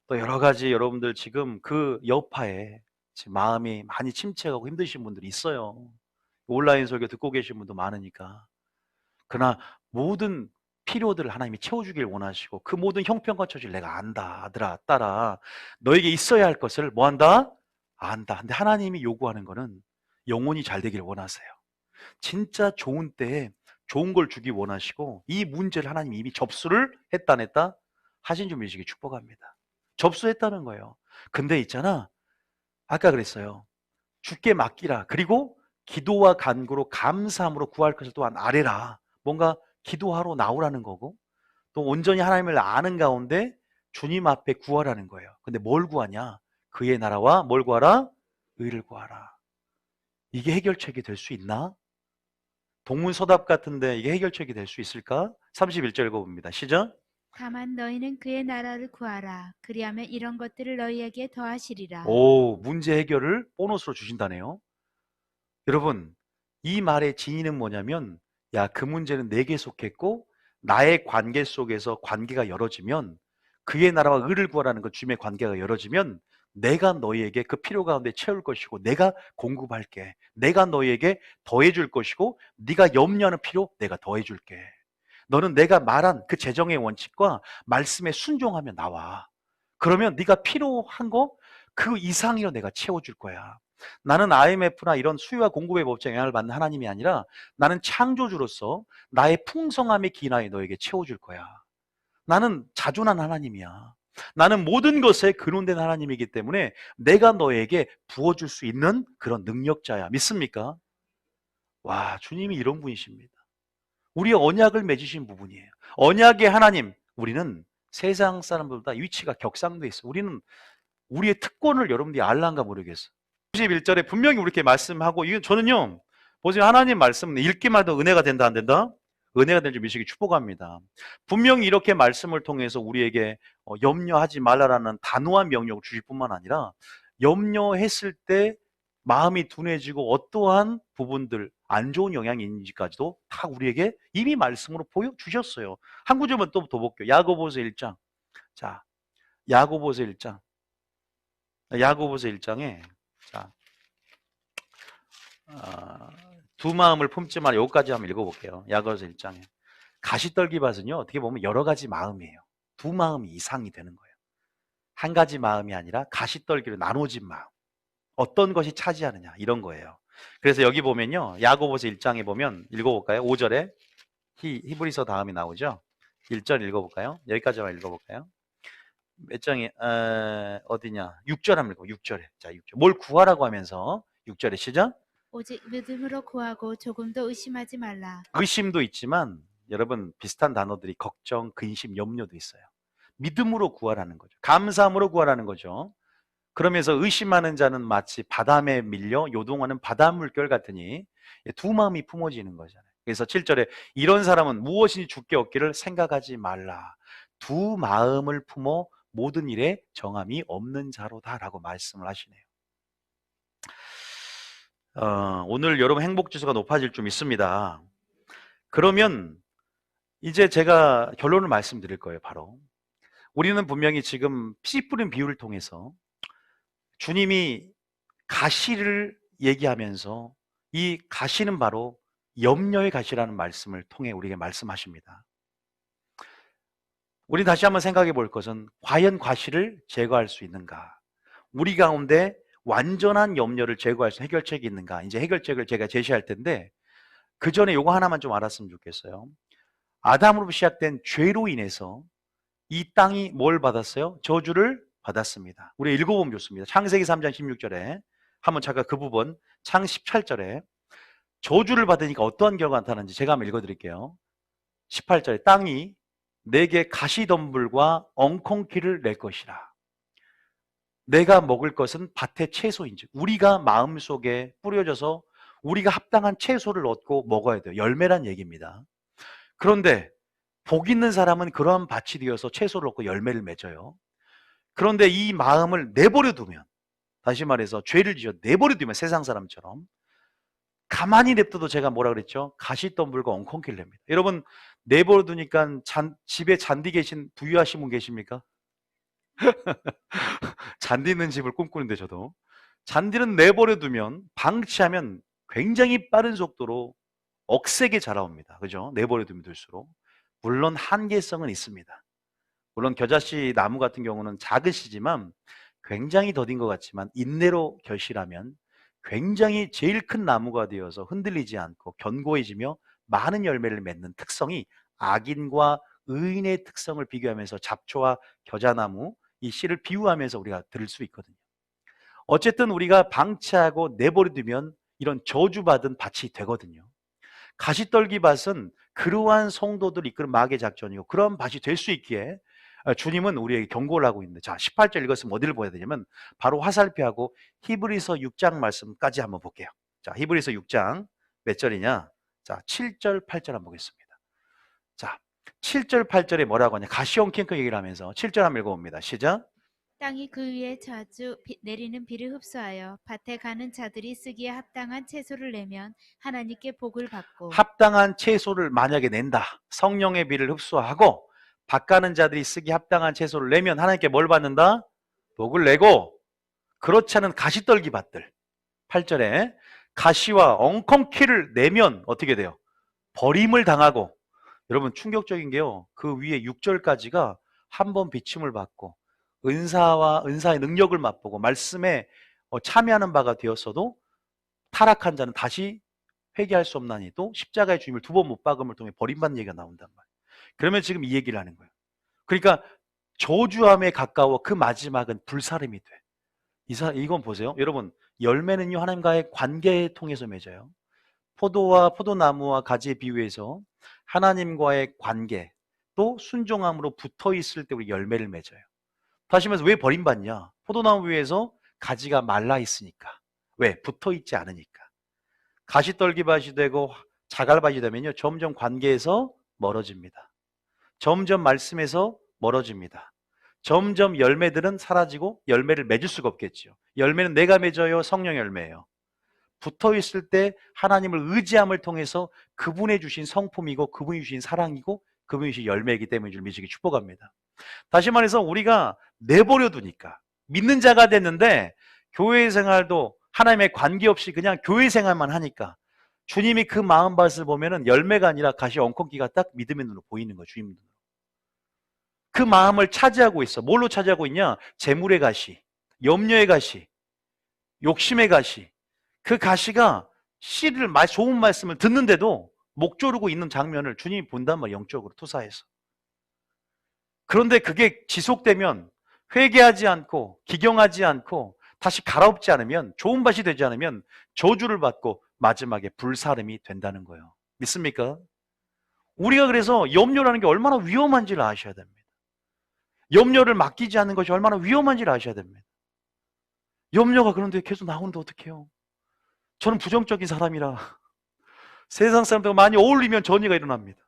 또 여러 가지 여러분들 지금 그 여파에 지금 마음이 많이 침체하고 힘드신 분들이 있어요. 온라인 설교 듣고 계신 분도 많으니까. 그러나 모든 필요들을 하나님이 채워주길 원하시고 그 모든 형편과 처지를 내가 안다. 아들아, 딸아. 너에게 있어야 할 것을 뭐 한다? 안다. 근데 하나님이 요구하는 거는 영혼이 잘 되길 원하세요. 진짜 좋은 때에 좋은 걸 주기 원하시고 이 문제를 하나님이 이미 접수를 했다 안 했다? 하신 줄 믿으시기 축복합니다. 접수했다는 거예요. 근데 있잖아. 아까 그랬어요. 주께 맡기라. 그리고 기도와 간구로 감사함으로 구할 것을 또한 아뢰라. 뭔가 기도하러 나오라는 거고 또 온전히 하나님을 아는 가운데 주님 앞에 구하라는 거예요. 근데 뭘 구하냐? 그의 나라와 뭘 구하라? 의를 구하라. 이게 해결책이 될 수 있나? 동문서답 같은데 이게 해결책이 될 수 있을까? 31절 읽어봅니다. 시작. 다만 너희는 그의 나라를 구하라. 그리하면 이런 것들을 너희에게 더하시리라. 오, 문제 해결을 보너스로 주신다네요. 여러분, 이 말의 진의는 뭐냐면 야, 그 문제는 내게 속했고 나의 관계 속에서 관계가 열어지면 그의 나라와 의를 구하라는 것 주님의 관계가 열어지면 내가 너희에게 그 필요 가운데 채울 것이고 내가 공급할게. 내가 너희에게 더해줄 것이고 네가 염려하는 필요 내가 더해줄게. 너는 내가 말한 그 재정의 원칙과 말씀에 순종하면 나와. 그러면 네가 필요한 거 그 이상으로 내가 채워줄 거야. 나는 IMF나 이런 수요와 공급의 법칙에 영향을 받는 하나님이 아니라 나는 창조주로서 나의 풍성함의 기나에 너에게 채워줄 거야. 나는 자존한 하나님이야. 나는 모든 것에 근원된 하나님이기 때문에 내가 너에게 부어줄 수 있는 그런 능력자야. 믿습니까? 와, 주님이 이런 분이십니다. 우리의 언약을 맺으신 부분이에요. 언약의 하나님, 우리는 세상 사람들보다 위치가 격상돼 있어. 우리는 우리의 특권을 여러분들이 알란가 모르겠어. 91절에 분명히 이렇게 말씀하고, 이건 저는요, 보세요. 하나님 말씀은 읽기만 해도 은혜가 된다, 안 된다? 은혜가 될 줄 믿으시기 축복합니다. 분명히 이렇게 말씀을 통해서 우리에게 염려하지 말라라는 단호한 명령을 주실 뿐만 아니라 염려했을 때 마음이 둔해지고 어떠한 부분들, 안 좋은 영향이 있는지까지도 다 우리에게 이미 말씀으로 보여주셨어요. 한 구절만 또 더 볼게요. 야고보서 1장. 자, 야고보서 1장. 야고보서 1장에 자, 두 마음을 품지 마라. 여기까지 한번 읽어볼게요. 야고보서 1장에 가시떨기밭은요 어떻게 보면 여러 가지 마음이에요. 두 마음이 이상이 되는 거예요. 한 가지 마음이 아니라 가시떨기로 나눠진 마음. 어떤 것이 차지하느냐 이런 거예요. 그래서 여기 보면요 야고보서 1장에 보면 읽어볼까요? 5절에 히브리서 다음이 나오죠. 1절 읽어볼까요? 여기까지만 읽어볼까요? 몇 장이 어디냐? 6절 한번 읽어. 6절에. 자, 6절. 뭘 구하라고 하면서 6절에 시작. 오직 믿음으로 구하고 조금도 의심하지 말라. 의심도 있지만 여러분 비슷한 단어들이 걱정, 근심, 염려도 있어요. 믿음으로 구하라는 거죠. 감사함으로 구하라는 거죠. 그러면서 의심하는 자는 마치 바람에 밀려 요동하는 바닷물결 같으니 두 마음이 품어지는 거잖아요. 그래서 7절에 이런 사람은 무엇이니 주께 얻기를 생각하지 말라. 두 마음을 품어 모든 일에 정함이 없는 자로다라고 말씀을 하시네요. 오늘 여러분 행복지수가 높아질 좀 있습니다. 그러면 이제 제가 결론을 말씀드릴 거예요. 바로 우리는 분명히 지금 씨 뿌린 비유를 통해서 주님이 가시를 얘기하면서 이 가시는 바로 염려의 가시라는 말씀을 통해 우리에게 말씀하십니다. 우리 다시 한번 생각해 볼 것은 과연 과시를 제거할 수 있는가? 우리 가운데 완전한 염려를 제거할 수 있는 해결책이 있는가? 이제 해결책을 제가 제시할 텐데 그 전에 요거 하나만 좀 알았으면 좋겠어요. 아담으로 시작된 죄로 인해서 이 땅이 뭘 받았어요? 저주를 받았습니다. 우리 읽어보면 좋습니다. 창세기 3장 16절에 한번 잠깐 그 부분, 창 18절에 저주를 받으니까 어떠한 결과가 나타나는지 제가 한번 읽어드릴게요. 18절에 땅이 내게 가시덤불과 엉겅퀴를 낼 것이라. 내가 먹을 것은 밭의 채소인지 우리가 마음속에 뿌려져서 우리가 합당한 채소를 얻고 먹어야 돼요. 열매란 얘기입니다. 그런데 복 있는 사람은 그러한 밭이 되어서 채소를 얻고 열매를 맺어요. 그런데 이 마음을 내버려 두면, 다시 말해서 죄를 지어 내버려 두면 세상 사람처럼 가만히 냅둬도 제가 뭐라 그랬죠? 가시덤불과 엉겅퀴를 냅니다. 여러분 내버려 두니까 집에 잔디 계신 부유하신 분 계십니까? 잔디 있는 집을 꿈꾸는데 저도 잔디는 내버려 두면 방치하면 굉장히 빠른 속도로 억세게 자라옵니다. 그죠? 내버려 두면 둘수록. 물론 한계성은 있습니다. 물론 겨자씨 나무 같은 경우는 작으시지만 굉장히 더딘 것 같지만 인내로 결실하면 굉장히 제일 큰 나무가 되어서 흔들리지 않고 견고해지며 많은 열매를 맺는 특성이 악인과 의인의 특성을 비교하면서 잡초와 겨자나무 이 씨를 비유하면서 우리가 들을 수 있거든요. 어쨌든 우리가 방치하고 내버려 두면 이런 저주받은 밭이 되거든요. 가시떨기 밭은 그러한 성도들을 이끄는 마귀의 작전이고 그런 밭이 될 수 있기에 주님은 우리에게 경고를 하고 있는데, 자 18절 읽었으면 어디를 보야 되냐면 바로 화살표하고 히브리서 6장 말씀까지 한번 볼게요. 자 히브리서 6장 몇 절이냐? 자 7절 8절 한번 보겠습니다. 자 7절 8절에 뭐라고 하냐? 가시온킹크 얘기를 하면서 7절 한번 읽어봅니다. 시작. 땅이 그 위에 자주 내리는 비를 흡수하여 밭에 가는 자들이 쓰기에 합당한 채소를 내면 하나님께 복을 받고, 합당한 채소를 만약에 낸다, 성령의 비를 흡수하고 밭 가는 자들이 쓰기 합당한 채소를 내면 하나님께 뭘 받는다? 복을 내고, 그렇지 않은 가시떨기 밭들 8절에 가시와 엉겅퀴를 내면 어떻게 돼요? 버림을 당하고. 여러분 충격적인 게요, 그 위에 6절까지가 한 번 비침을 받고 은사의 능력을 맛보고 말씀에 참여하는 바가 되었어도 타락한 자는 다시 회개할 수 없나니 또 십자가의 주님을 두 번 못 박음을 통해 버림받는 얘기가 나온단 말이에요. 그러면 지금 이 얘기를 하는 거예요. 그러니까 저주함에 가까워 그 마지막은 불사름이 돼. 이건 보세요. 여러분 열매는요 하나님과의 관계에 통해서 맺어요. 포도와 포도나무와 가지에 비유해서 하나님과의 관계 또 순종함으로 붙어 있을 때 우리 열매를 맺어요. 다시 말해서 왜 버림받냐? 포도나무 위에서 가지가 말라 있으니까. 왜? 붙어 있지 않으니까. 가시떨기밭이 되고 자갈밭이 되면요 점점 관계에서 멀어집니다. 점점 말씀에서 멀어집니다. 점점 열매들은 사라지고 열매를 맺을 수가 없겠죠. 열매는 내가 맺어요? 성령 열매예요. 붙어 있을 때 하나님을 의지함을 통해서 그분의 주신 성품이고 그분이 주신 사랑이고 그분이 주신 열매이기 때문에 줄 믿으시기 축복합니다. 다시 말해서 우리가 내버려 두니까 믿는 자가 됐는데 교회 생활도 하나님의 관계없이 그냥 교회 생활만 하니까 주님이 그 마음밭을 보면은 열매가 아니라 가시 엉겅퀴가 딱 믿음의 눈으로 보이는 거예요. 주님 눈으로. 그 마음을 차지하고 있어. 뭘로 차지하고 있냐? 재물의 가시, 염려의 가시, 욕심의 가시. 그 가시가 씨를 좋은 말씀을 듣는데도 목 조르고 있는 장면을 주님이 본단 말이에요. 영적으로 투사해서. 그런데 그게 지속되면 회개하지 않고 기경하지 않고 다시 갈아엎지 않으면 좋은 밭이 되지 않으면 저주를 받고 마지막에 불사름이 된다는 거예요. 믿습니까? 우리가 그래서 염려라는 게 얼마나 위험한지를 아셔야 됩니다. 염려를 맡기지 않는 것이 얼마나 위험한지를 아셔야 됩니다. 염려가 그런데 계속 나오는데 어떡해요? 저는 부정적인 사람이라 세상 사람들과 많이 어울리면 전이가 일어납니다.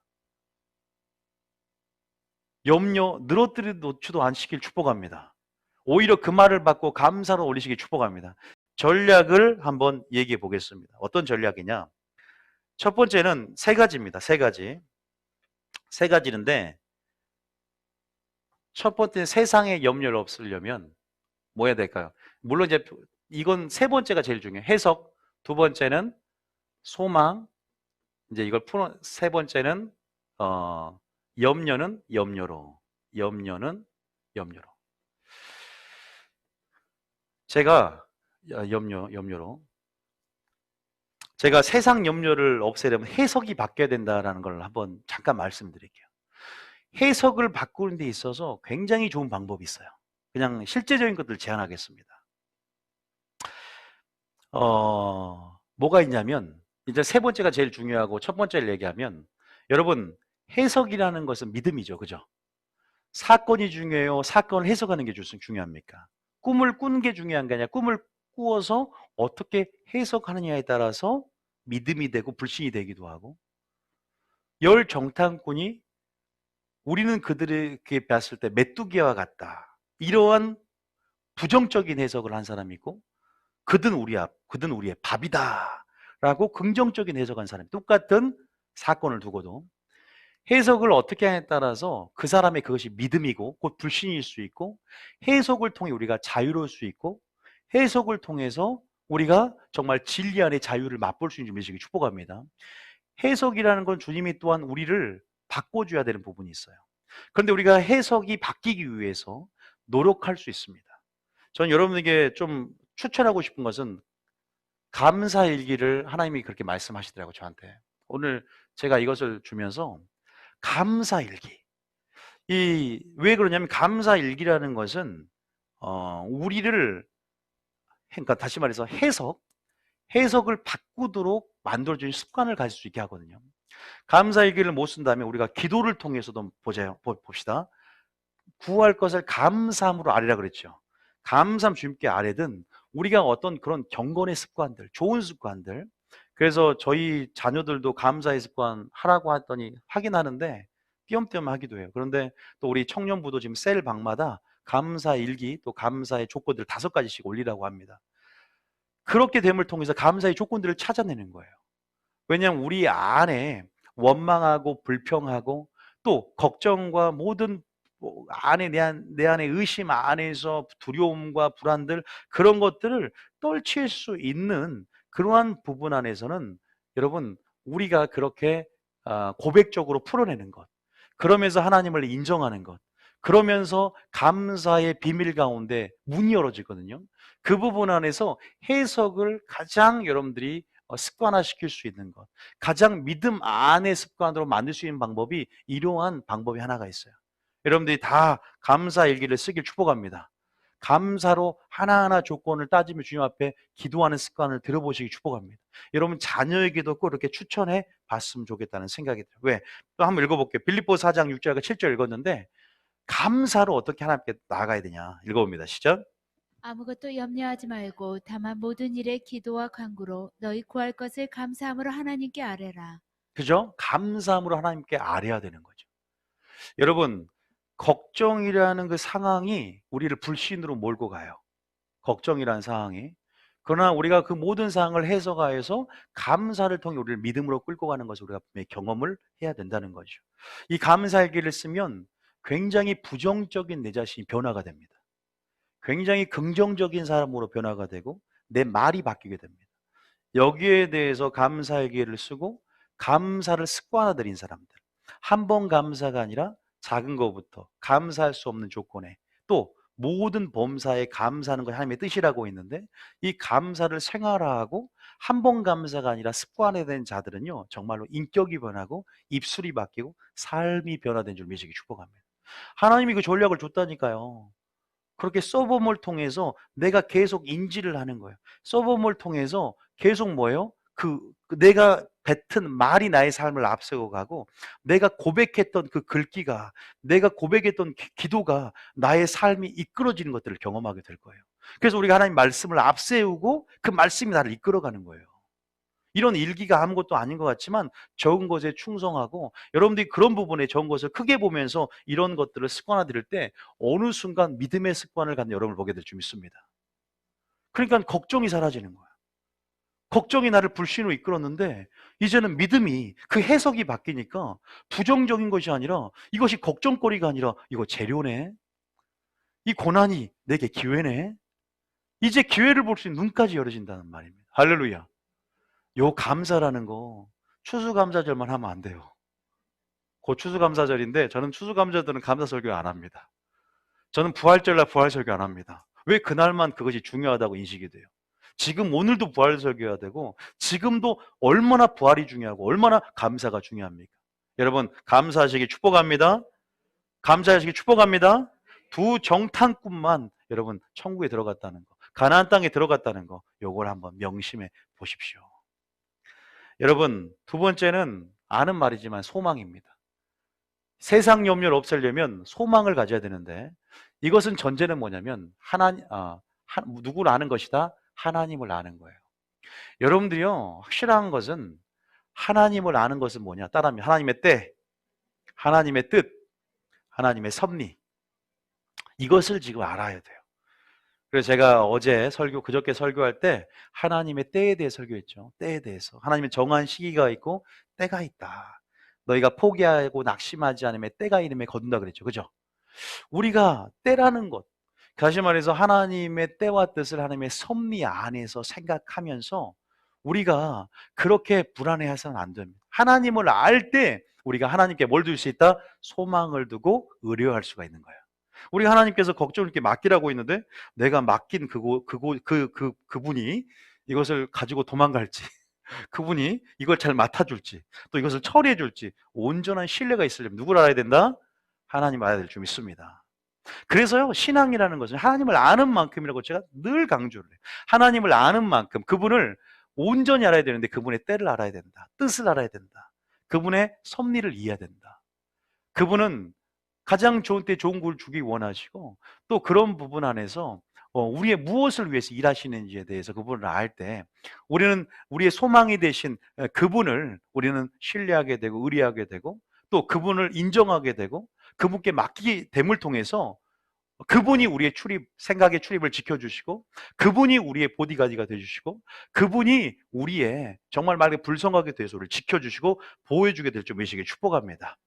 염려, 늘어뜨려 놓지도 않으시길 축복합니다. 오히려 그 말을 받고 감사로 올리시길 축복합니다. 전략을 한번 얘기해 보겠습니다. 어떤 전략이냐? 첫 번째는 세 가지입니다. 세 가지. 세 가지인데, 첫 번째 세상에 염려를 없애려면 뭐 해야 될까요? 물론 이제 이건 세 번째가 제일 중요해요. 해석. 두 번째는 소망. 이제 이걸 풀어, 세 번째는 염려는 염려로. 염려는 염려로. 제가 염려로. 제가 세상 염려를 없애려면 해석이 바뀌어야 된다라는 걸 한번 잠깐 말씀드릴게요. 해석을 바꾸는 데 있어서 굉장히 좋은 방법이 있어요. 그냥 실제적인 것들을 제안하겠습니다. 뭐가 있냐면, 이제 세 번째가 제일 중요하고 첫 번째를 얘기하면, 여러분, 해석이라는 것은 믿음이죠. 그죠? 사건이 중요해요? 사건을 해석하는 게 중요합니까? 꿈을 꾸는 게 중요한 게 아니라 꿈을 꾸어서 어떻게 해석하느냐에 따라서 믿음이 되고 불신이 되기도 하고, 열 정탐꾼이 우리는 그들에게 봤을 때 메뚜기와 같다, 이러한 부정적인 해석을 한 사람이 있고, 그든 우리의 밥이다 라고 긍정적인 해석한 사람이, 똑같은 사건을 두고도 해석을 어떻게 하냐에 따라서 그 사람의 그것이 믿음이고 곧 불신일 수 있고, 해석을 통해 우리가 자유로울 수 있고, 해석을 통해서 우리가 정말 진리 안의 자유를 맛볼 수 있는 줄을 축복합니다. 해석이라는 건 주님이 또한 우리를 바꿔줘야 되는 부분이 있어요. 그런데 우리가 해석이 바뀌기 위해서 노력할 수 있습니다. 저는 여러분에게 좀 추천하고 싶은 것은 감사일기를, 하나님이 그렇게 말씀하시더라고요, 저한테. 오늘 제가 이것을 주면서 감사일기. 왜 그러냐면, 감사일기라는 것은 우리를, 그러니까 다시 말해서 해석을 바꾸도록 만들어주는 습관을 가질 수 있게 하거든요. 감사일기를 못 쓴다면 우리가 기도를 통해서도 봅시다. 구할 것을 감사함으로 아뢰라 그랬죠. 감사함 주님께 아뢰든, 우리가 어떤 그런 경건의 습관들, 좋은 습관들, 그래서 저희 자녀들도 감사의 습관 하라고 했더니 하긴 하는데 띄엄띄엄 하기도 해요. 그런데 또 우리 청년부도 지금 셀 방마다 감사 일기, 또 감사의 조건들 5가지씩 올리라고 합니다. 그렇게 됨을 통해서 감사의 조건들을 찾아내는 거예요. 왜냐하면 우리 안에 원망하고 불평하고 또 걱정과 모든 내 안에 의심 안에서 두려움과 불안들, 그런 것들을 떨칠 수 있는 그러한 부분 안에서는, 여러분, 우리가 그렇게 고백적으로 풀어내는 것, 그러면서 하나님을 인정하는 것, 그러면서 감사의 비밀 가운데 문이 열어지거든요. 그 부분 안에서 해석을 가장 여러분들이 습관화시킬 수 있는 것, 가장 믿음 안의 습관으로 만들 수 있는 방법이 이러한 방법이 하나가 있어요. 여러분들이 다 감사 일기를 쓰길 축복합니다. 감사로 하나하나 조건을 따지며 주님 앞에 기도하는 습관을 들어보시기 축복합니다. 여러분 자녀에게도 꼭 이렇게 추천해 봤으면 좋겠다는 생각이 들어요. 왜? 또 한번 읽어볼게요. 빌립보서 4장 6절과 7절 읽었는데, 감사로 어떻게 하나님께 나아가야 되냐 읽어봅니다. 시작. 아무것도 염려하지 말고 다만 모든 일에 기도와 간구로 너희 구할 것을 감사함으로 하나님께 아뢰라. 그죠? 감사함으로 하나님께 아뢰야 되는 거죠. 여러분, 걱정이라는 그 상황이 우리를 불신으로 몰고 가요. 걱정이라는 상황이. 그러나 우리가 그 모든 상황을 해석하여서 감사를 통해 우리를 믿음으로 끌고 가는 것을 우리가 분명히 경험을 해야 된다는 거죠. 이 감사일기를 쓰면 굉장히 부정적인 내 자신이 변화가 됩니다. 굉장히 긍정적인 사람으로 변화가 되고 내 말이 바뀌게 됩니다. 여기에 대해서 감사일기를 쓰고 감사를 습관화들인 사람들, 한 번 감사가 아니라 작은 것부터 감사할 수 없는 조건에, 또 모든 범사에 감사하는 것이 하나님의 뜻이라고 했는데, 이 감사를 생활화하고 한 번 감사가 아니라 습관화된 자들은요, 정말로 인격이 변하고 입술이 바뀌고 삶이 변화된 줄 믿으시기 축복합니다. 하나님이 그 전략을 줬다니까요. 그렇게 서버몰 통해서 내가 계속 인지를 하는 거예요. 서버몰 통해서 계속 뭐예요? 내가 뱉은 말이 나의 삶을 앞세워 가고, 내가 고백했던 그 글귀가, 내가 고백했던 기도가 나의 삶이 이끌어지는 것들을 경험하게 될 거예요. 그래서 우리가 하나님 말씀을 앞세우고 그 말씀이 나를 이끌어가는 거예요. 이런 일기가 아무것도 아닌 것 같지만 적은 것에 충성하고 여러분들이 그런 부분에 적은 것을 크게 보면서 이런 것들을 습관화될 때 어느 순간 믿음의 습관을 갖는 여러분을 보게 될 줄 믿습니다. 그러니까 걱정이 사라지는 거야. 걱정이 나를 불신으로 이끌었는데 이제는 믿음이 그 해석이 바뀌니까 부정적인 것이 아니라 이것이 걱정거리가 아니라 이거 재료네. 이 고난이 내게 기회네. 이제 기회를 볼 수 있는 눈까지 열어진다는 말입니다. 할렐루야. 요 감사라는 거 추수감사절만 하면 안 돼요. 곧 추수감사절인데 저는 추수감사절은 감사 설교 안 합니다. 저는 부활절날 부활 설교 안 합니다. 왜 그날만 그것이 중요하다고 인식이 돼요? 지금 오늘도 부활 설교해야 되고 지금도 얼마나 부활이 중요하고 얼마나 감사가 중요합니까? 여러분 감사하시기 축복합니다. 감사하시기 축복합니다. 두 정탐꾼만 여러분 천국에 들어갔다는 거, 가나안 땅에 들어갔다는 거, 요걸 한번 명심해 보십시오. 여러분 두 번째는 아는 말이지만 소망입니다. 세상 염려를 없애려면 소망을 가져야 되는데 이것은 전제는 뭐냐면 누구를 아는 것이다? 하나님을 아는 거예요. 여러분들이요 확실한 것은 하나님을 아는 것은 뭐냐? 따라하면 하나님의 때, 하나님의 뜻, 하나님의 섭리 이것을 지금 알아야 돼요. 그래서 제가 그저께 설교할 때 하나님의 때에 대해 설교했죠. 때에 대해서. 하나님의 정한 시기가 있고 때가 있다. 너희가 포기하고 낙심하지 않으면 때가 이름에 거둔다 그랬죠. 그죠? 우리가 때라는 것, 다시 말해서 하나님의 때와 뜻을 하나님의 섭리 안에서 생각하면서 우리가 그렇게 불안해해서는 안 됩니다. 하나님을 알 때 우리가 하나님께 뭘 둘 수 있다? 소망을 두고 의뢰할 수가 있는 거예요. 우리 하나님께서 걱정을 이렇게 맡기라고 했는데 내가 맡긴 그분이 이것을 가지고 도망갈지 그분이 이걸 잘 맡아줄지 또 이것을 처리해줄지 온전한 신뢰가 있으려면 누구를 알아야 된다? 하나님 알아야 될 줄 믿습니다. 그래서요 신앙이라는 것은 하나님을 아는 만큼이라고 제가 늘 강조를 해요. 하나님을 아는 만큼 그분을 온전히 알아야 되는데 그분의 때를 알아야 된다. 뜻을 알아야 된다. 그분의 섭리를 이해해야 된다. 그분은 가장 좋은 때 좋은 걸 주기 원하시고 또 그런 부분 안에서 우리의 무엇을 위해서 일하시는지에 대해서 그분을 알 때 우리는 우리의 소망이 되신 그분을 우리는 신뢰하게 되고 의뢰하게 되고 또 그분을 인정하게 되고 그분께 맡기게 됨을 통해서 그분이 우리의 생각의 출입을 지켜주시고 그분이 우리의 보디가드가 되주시고 그분이 우리의 정말 말 그대로 불성하게 대해서 우리를 지켜주시고 보호해주게 될 줄 믿으시길 축복합니다.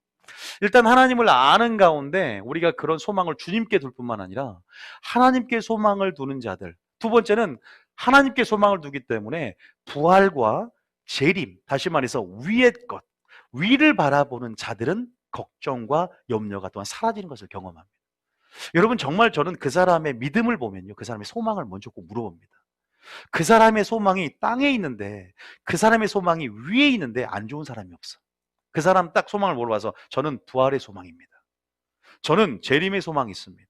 일단 하나님을 아는 가운데 우리가 그런 소망을 주님께 둘 뿐만 아니라 하나님께 소망을 두는 자들, 두 번째는 하나님께 소망을 두기 때문에 부활과 재림, 다시 말해서 위의 것, 위를 바라보는 자들은 걱정과 염려가 또한 사라지는 것을 경험합니다. 여러분 정말 저는 그 사람의 믿음을 보면요 그 사람의 소망을 먼저 꼭 물어봅니다. 그 사람의 소망이 땅에 있는데 그 사람의 소망이 위에 있는데 안 좋은 사람이 없어. 그 사람 딱 소망을 물어봐서 저는 부활의 소망입니다. 저는 재림의 소망이 있습니다.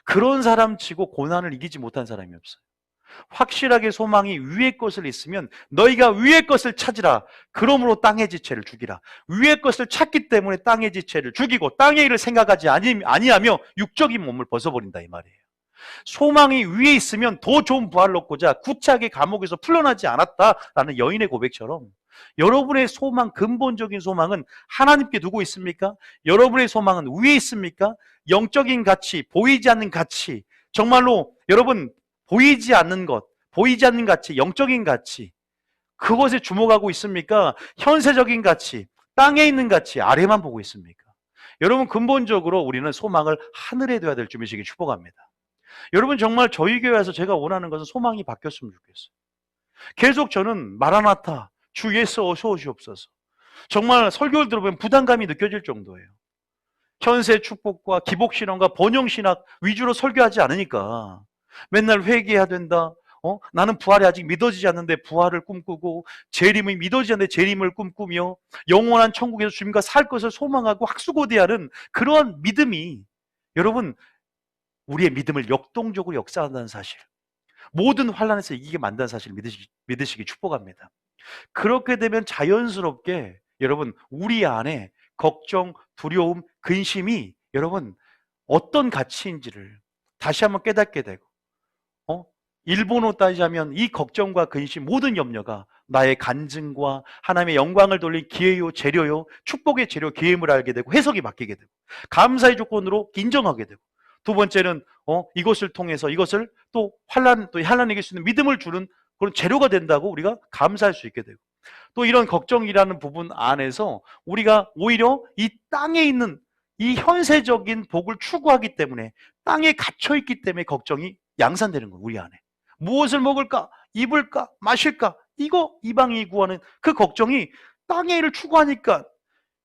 그런 사람 치고 고난을 이기지 못한 사람이 없어요. 확실하게 소망이 위의 것을 있으면 너희가 위의 것을 찾으라. 그러므로 땅의 지체를 죽이라. 위의 것을 찾기 때문에 땅의 지체를 죽이고 땅의 일을 생각하지 아니하며 육적인 몸을 벗어버린다 이 말이에요. 소망이 위에 있으면 더 좋은 부활을 얻고자 구차하게 감옥에서 풀려나지 않았다라는 여인의 고백처럼 여러분의 소망, 근본적인 소망은 하나님께 두고 있습니까? 여러분의 소망은 위에 있습니까? 영적인 가치, 보이지 않는 가치, 정말로 여러분 보이지 않는 것, 보이지 않는 가치, 영적인 가치 그것에 주목하고 있습니까? 현세적인 가치, 땅에 있는 가치 아래만 보고 있습니까? 여러분 근본적으로 우리는 소망을 하늘에 둬야 될 줄 믿으시기 축복합니다. 여러분 정말 저희 교회에서 제가 원하는 것은 소망이 바뀌었으면 좋겠어요. 계속 저는 마라나타, 주 예수 어서 오시옵소서. 정말 설교를 들어보면 부담감이 느껴질 정도예요. 현세 축복과 기복신앙과 번영신학 위주로 설교하지 않으니까 맨날 회개해야 된다. 나는 부활이 아직 믿어지지 않는데 부활을 꿈꾸고 재림이 믿어지지 않는데 재림을 꿈꾸며 영원한 천국에서 주님과 살 것을 소망하고 학수고대하는 그러한 믿음이 여러분 우리의 믿음을 역동적으로 역사한다는 사실, 모든 환난에서 이기게 만든다는 사실을 믿으시기 축복합니다. 그렇게 되면 자연스럽게 여러분 우리 안에 걱정, 두려움, 근심이 여러분 어떤 가치인지를 다시 한번 깨닫게 되고 일본어로 따지자면 이 걱정과 근심 모든 염려가 나의 간증과 하나님의 영광을 돌린 기회요, 재료요, 축복의 재료, 기회임을 알게 되고 해석이 바뀌게 되고 감사의 조건으로 인정하게 되고 두 번째는 이것을 통해서 이것을 또 환난 이길 수 있는 믿음을 주는 그런 재료가 된다고 우리가 감사할 수 있게 되고 또 이런 걱정이라는 부분 안에서 우리가 오히려 이 땅에 있는 이 현세적인 복을 추구하기 때문에 땅에 갇혀 있기 때문에 걱정이 양산되는 거예요. 우리 안에 무엇을 먹을까, 입을까, 마실까 이거 이방인이 구하는 그 걱정이 땅의 일을 추구하니까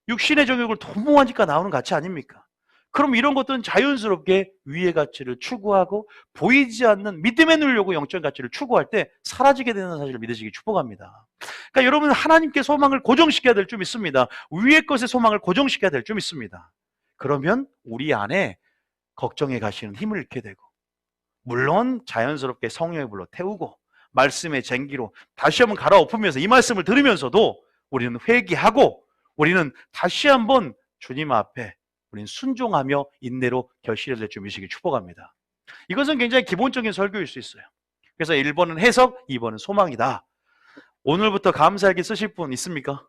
육신의 정욕을 도모하니까 나오는 가치 아닙니까? 그럼 이런 것들은 자연스럽게 위의 가치를 추구하고 보이지 않는 믿음에 누리려고 영적 가치를 추구할 때 사라지게 되는 사실을 믿으시기 축복합니다. 그러니까 여러분 하나님께 소망을 고정시켜야 될 줄 믿습니다. 위의 것에 소망을 고정시켜야 될 줄 믿습니다. 그러면 우리 안에 걱정의 가시는 힘을 잃게 되고 물론 자연스럽게 성령의 불로 태우고 말씀의 쟁기로 다시 한번 갈아엎으면서 이 말씀을 들으면서도 우리는 회개하고 우리는 다시 한번 주님 앞에 우리는 순종하며 인내로 결실을 낼 줄 믿으시기 축복합니다. 이것은 굉장히 기본적인 설교일 수 있어요. 그래서 1번은 해석, 2번은 소망이다. 오늘부터 감사일기 쓰실 분 있습니까?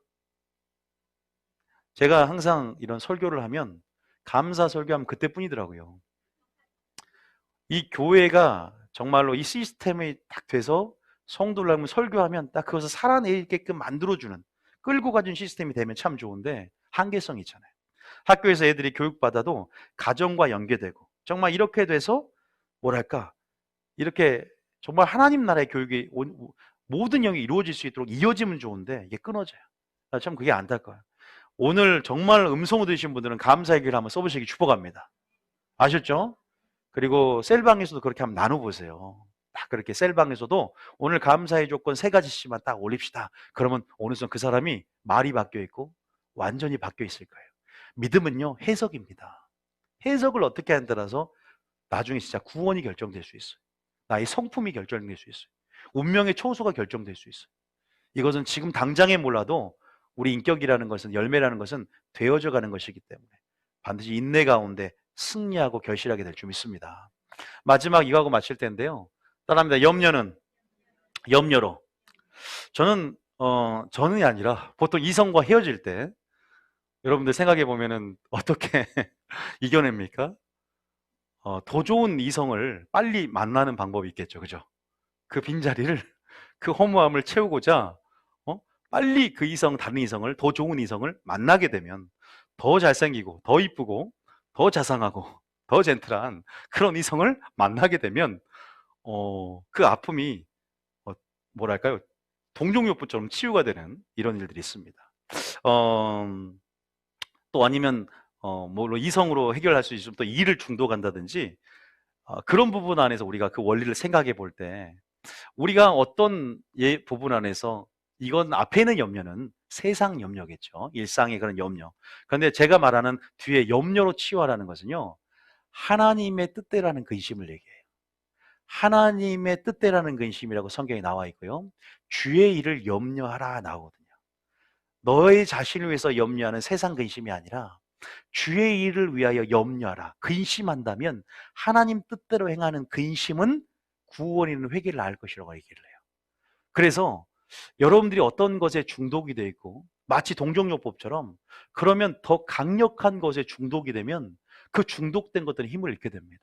제가 항상 이런 설교를 하면 감사 설교하면 그때뿐이더라고요. 이 교회가 정말로 이 시스템이 딱 돼서 성도를 하면 설교하면 딱 그것을 살아내게끔 만들어주는 끌고 가준 시스템이 되면 참 좋은데 한계성이 있잖아요. 학교에서 애들이 교육받아도 가정과 연계되고 정말 이렇게 돼서 뭐랄까 이렇게 정말 하나님 나라의 교육이 모든 영역이 이루어질 수 있도록 이어지면 좋은데 이게 끊어져요. 참 그게 안타까워요. 오늘 정말 음성을 들으신 분들은 감사의 기를 한번 써보시기 축복합니다. 아셨죠? 그리고 셀방에서도 그렇게 한번 나눠보세요. 딱 그렇게 셀방에서도 오늘 감사의 조건 3가지씩만 딱 올립시다. 그러면 어느 순간 그 사람이 말이 바뀌어 있고 완전히 바뀌어 있을 거예요. 믿음은요 해석입니다. 해석을 어떻게 하냐에 따라서 나중에 진짜 구원이 결정될 수 있어요. 나의 성품이 결정될 수 있어요. 운명의 초소가 결정될 수 있어요. 이것은 지금 당장에 몰라도 우리 인격이라는 것은 열매라는 것은 되어져 가는 것이기 때문에 반드시 인내 가운데 승리하고 결실하게 될 줄 믿습니다. 마지막 이거하고 마칠 텐데요. 따라합니다. 염려로. 저는이 아니라 보통 이성과 헤어질 때 여러분들 생각해 보면은 어떻게 이겨냅니까? 더 좋은 이성을 빨리 만나는 방법이 있겠죠. 그죠? 그 빈자리를, 그 허무함을 채우고자, 빨리 그 다른 이성을, 더 좋은 이성을 만나게 되면 더 잘생기고, 더 이쁘고, 더 자상하고, 더 젠틀한 그런 이성을 만나게 되면, 그 아픔이, 뭐랄까요? 동종요법처럼 치유가 되는 이런 일들이 있습니다. 어, 또 아니면, 물론 이성으로 해결할 수 있으면 또 일을 중독한다든지, 그런 부분 안에서 우리가 그 원리를 생각해 볼 때, 우리가 어떤 부분 안에서 이건 앞에 있는 염려는 세상 염려겠죠. 일상의 그런 염려. 그런데 제가 말하는 뒤에 염려로 치유하라는 것은요. 하나님의 뜻대라는 근심을 얘기해요. 하나님의 뜻대라는 근심이라고 성경에 나와 있고요. 주의 일을 염려하라 나오거든요. 너의 자신을 위해서 염려하는 세상 근심이 아니라 주의 일을 위하여 염려하라. 근심한다면 하나님 뜻대로 행하는 근심은 구원이는 회개를 낳을 것이라고 얘기를 해요. 그래서 여러분들이 어떤 것에 중독이 돼 있고 마치 동정요법처럼 그러면 더 강력한 것에 중독이 되면 그 중독된 것들은 힘을 잃게 됩니다.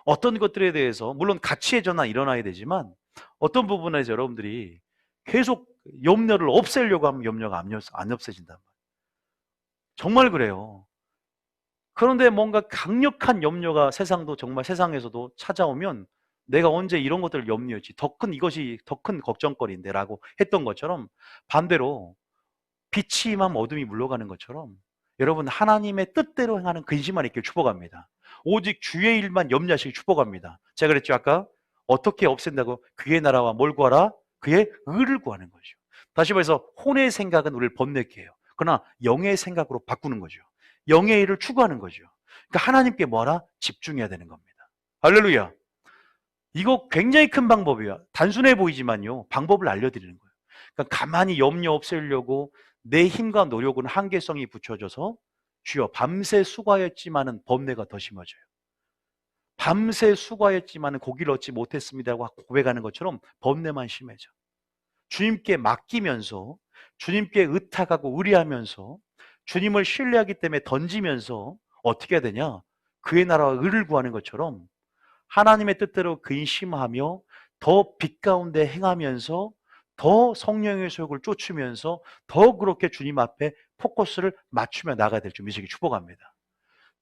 어떤 것들에 대해서 물론 가치의 전환이 일어나야 되지만 어떤 부분에서 여러분들이 계속 염려를 없애려고 하면 염려가 안 없어진단 말이에요. 정말 그래요. 그런데 뭔가 강력한 염려가 정말 세상에서도 찾아오면 내가 언제 이런 것들을 염려했지? 이것이 더 큰 걱정거리인데 라고 했던 것처럼 반대로 빛이 임하면 어둠이 물러가는 것처럼 여러분 하나님의 뜻대로 행하는 근심만 있길 축복합니다. 오직 주의 일만 염려하시길 축복합니다. 제가 그랬죠 아까 어떻게 없앤다고? 그의 나라와 뭘 구하라? 그의 의를 구하는 거죠. 다시 말해서 혼의 생각은 우리를 번뇌케 해요. 그러나 영의 생각으로 바꾸는 거죠. 영의 일을 추구하는 거죠. 그러니까 하나님께 뭐하라? 집중해야 되는 겁니다. 할렐루야. 이거 굉장히 큰 방법이야. 단순해 보이지만요. 방법을 알려드리는 거예요. 그러니까 가만히 염려 없애려고 내 힘과 노력은 한계성이 붙여져서 주여 밤새 수고하였지만은 번뇌가 더 심해져요. 밤새 수고하였지만은 고기를 얻지 못했습니다라고 고백하는 것처럼 번뇌만 심해져. 주님께 맡기면서 주님께 의탁하고 의뢰하면서 주님을 신뢰하기 때문에 던지면서 어떻게 해야 되냐? 그의 나라와 의를 구하는 것처럼 하나님의 뜻대로 근심하며 더 빛 가운데 행하면서 더 성령의 소욕을 쫓으면서 더 그렇게 주님 앞에 포커스를 맞추며 나가야 될 줄 믿으시기 축복합니다.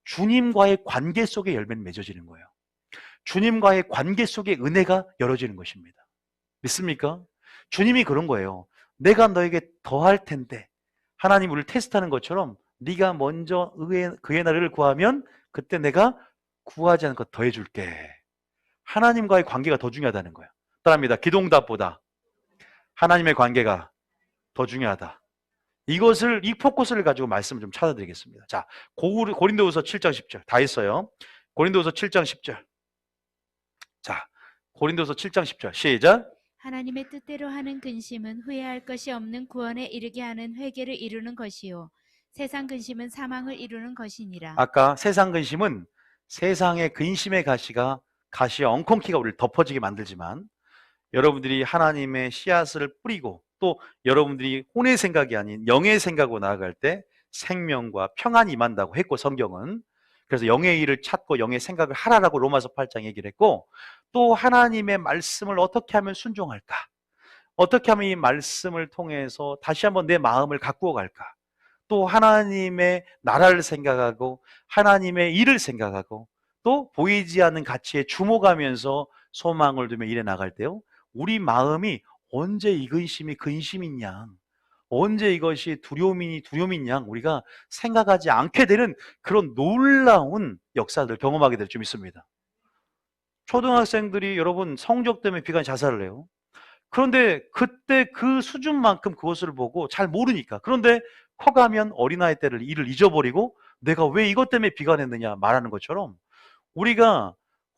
주님과의 관계 속에 열매는 맺어지는 거예요. 주님과의 관계 속에 은혜가 열어지는 것입니다. 믿습니까? 주님이 그런 거예요. 내가 너에게 더할 텐데 하나님 우리를 테스트하는 것처럼 네가 먼저 그의 나라를 구하면 그때 내가 구하지 않은 것 더해줄게. 하나님과의 관계가 더 중요하다는 거예요. 따라합니다. 기도응답보다 하나님의 관계가 더 중요하다. 이 포커스를 가지고 말씀을 좀 찾아드리겠습니다. 자, 고린도후서 7장 10절 다 했어요. 고린도후서 7장 10절. 자, 고린도후서 7장 10절 시작. 하나님의 뜻대로 하는 근심은 후회할 것이 없는 구원에 이르게 하는 회개를 이루는 것이요 세상 근심은 사망을 이루는 것이니라. 아까 세상 근심은 세상의 근심의 가시와 엉겅퀴가 우리를 덮어지게 만들지만 여러분들이 하나님의 씨앗을 뿌리고 또 여러분들이 혼의 생각이 아닌 영의 생각으로 나아갈 때 생명과 평안이 임한다고 했고 성경은 그래서 영의 일을 찾고 영의 생각을 하라라고 로마서 8장 얘기를 했고 또 하나님의 말씀을 어떻게 하면 순종할까? 어떻게 하면 이 말씀을 통해서 다시 한번 내 마음을 가꾸어 갈까? 또 하나님의 나라를 생각하고 하나님의 일을 생각하고 또 보이지 않는 가치에 주목하면서 소망을 두며 일해 나갈 때요. 우리 마음이 언제 이 근심이 근심인 양, 언제 이것이 두려움인 양 우리가 생각하지 않게 되는 그런 놀라운 역사들 경험하게 될 줄 믿습니다. 초등학생들이 여러분 성적 때문에 비관 자살을 해요. 그런데 그때 그 수준만큼 그것을 보고 잘 모르니까. 그런데 커가면 어린아이 때를 일을 잊어버리고 내가 왜 이것 때문에 비관했느냐 말하는 것처럼 우리가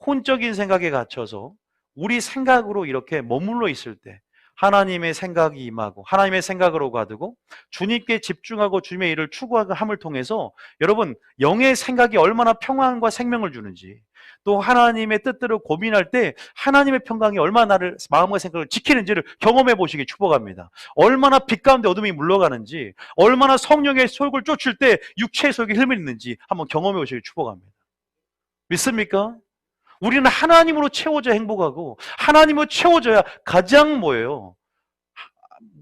혼적인 생각에 갇혀서 우리 생각으로 이렇게 머물러 있을 때 하나님의 생각이 임하고 하나님의 생각으로 가두고 주님께 집중하고 주님의 일을 추구함을 통해서 여러분 영의 생각이 얼마나 평안과 생명을 주는지 또 하나님의 뜻대로 고민할 때 하나님의 평강이 얼마나 나를 마음과 생각을 지키는지를 경험해 보시기 축복합니다. 얼마나 빛 가운데 어둠이 물러가는지 얼마나 성령의 소욕을 쫓을 때 육체의 소욕이 흐르는지 한번 경험해 보시기 축복합니다. 믿습니까? 우리는 하나님으로 채워져 행복하고 하나님으로 채워져야 가장 뭐예요?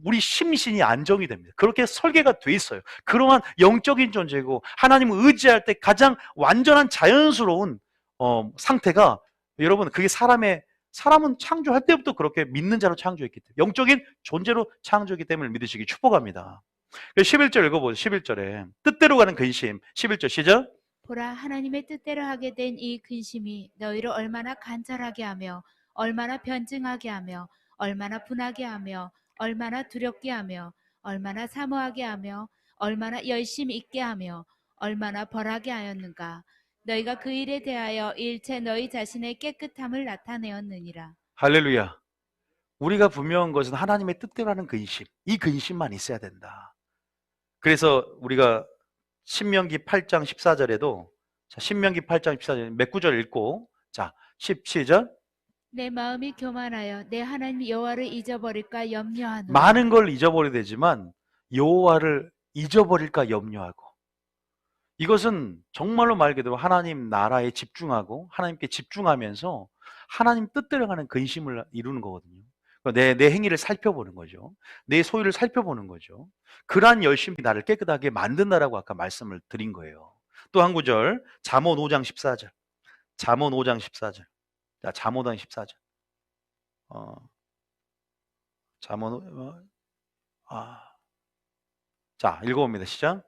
우리 심신이 안정이 됩니다. 그렇게 설계가 돼 있어요. 그러한 영적인 존재고 하나님을 의지할 때 가장 완전한 자연스러운 상태가 여러분 그게 사람은 창조할 때부터 그렇게 믿는 자로 창조했기 때문에 영적인 존재로 창조했기 때문에 믿으시기 축복합니다. 11절 읽어보세요. 11절에 뜻대로 가는 근심 11절 시작. 보라, 하나님의 뜻대로 하게 된 이 근심이 너희를 얼마나 간절하게 하며 얼마나 변증하게 하며 얼마나 분하게 하며 얼마나 두렵게 하며 얼마나 사모하게 하며 얼마나 열심히 있게 하며 얼마나 벌하게 하였는가. 너희가 그 일에 대하여 일체 너희 자신의 깨끗함을 나타내었느니라. 할렐루야. 우리가 분명한 것은 하나님의 뜻대로 하는 근심, 이 근심만 있어야 된다. 그래서 우리가 신명기 8장 14절에도 신명기 8장 14절 몇 구절 읽고 자 17절 내 마음이 교만하여 내 하나님 여호와를 잊어버릴까 염려하노라. 많은 걸 잊어버리게 되지만 여호와를 잊어버릴까 염려하고 이것은 정말로 말 그대로 하나님 나라에 집중하고 하나님께 집중하면서 하나님 뜻대로 가는 근심을 이루는 거거든요. 내 행위를 살펴보는 거죠. 내 소유를 살펴보는 거죠. 그러한 열심이 나를 깨끗하게 만든다라고 아까 말씀을 드린 거예요. 또 한 구절 잠언 5장 14절 잠언 5장 14절 자 잠언 5장 14절 잠언 자 읽어봅니다. 시작.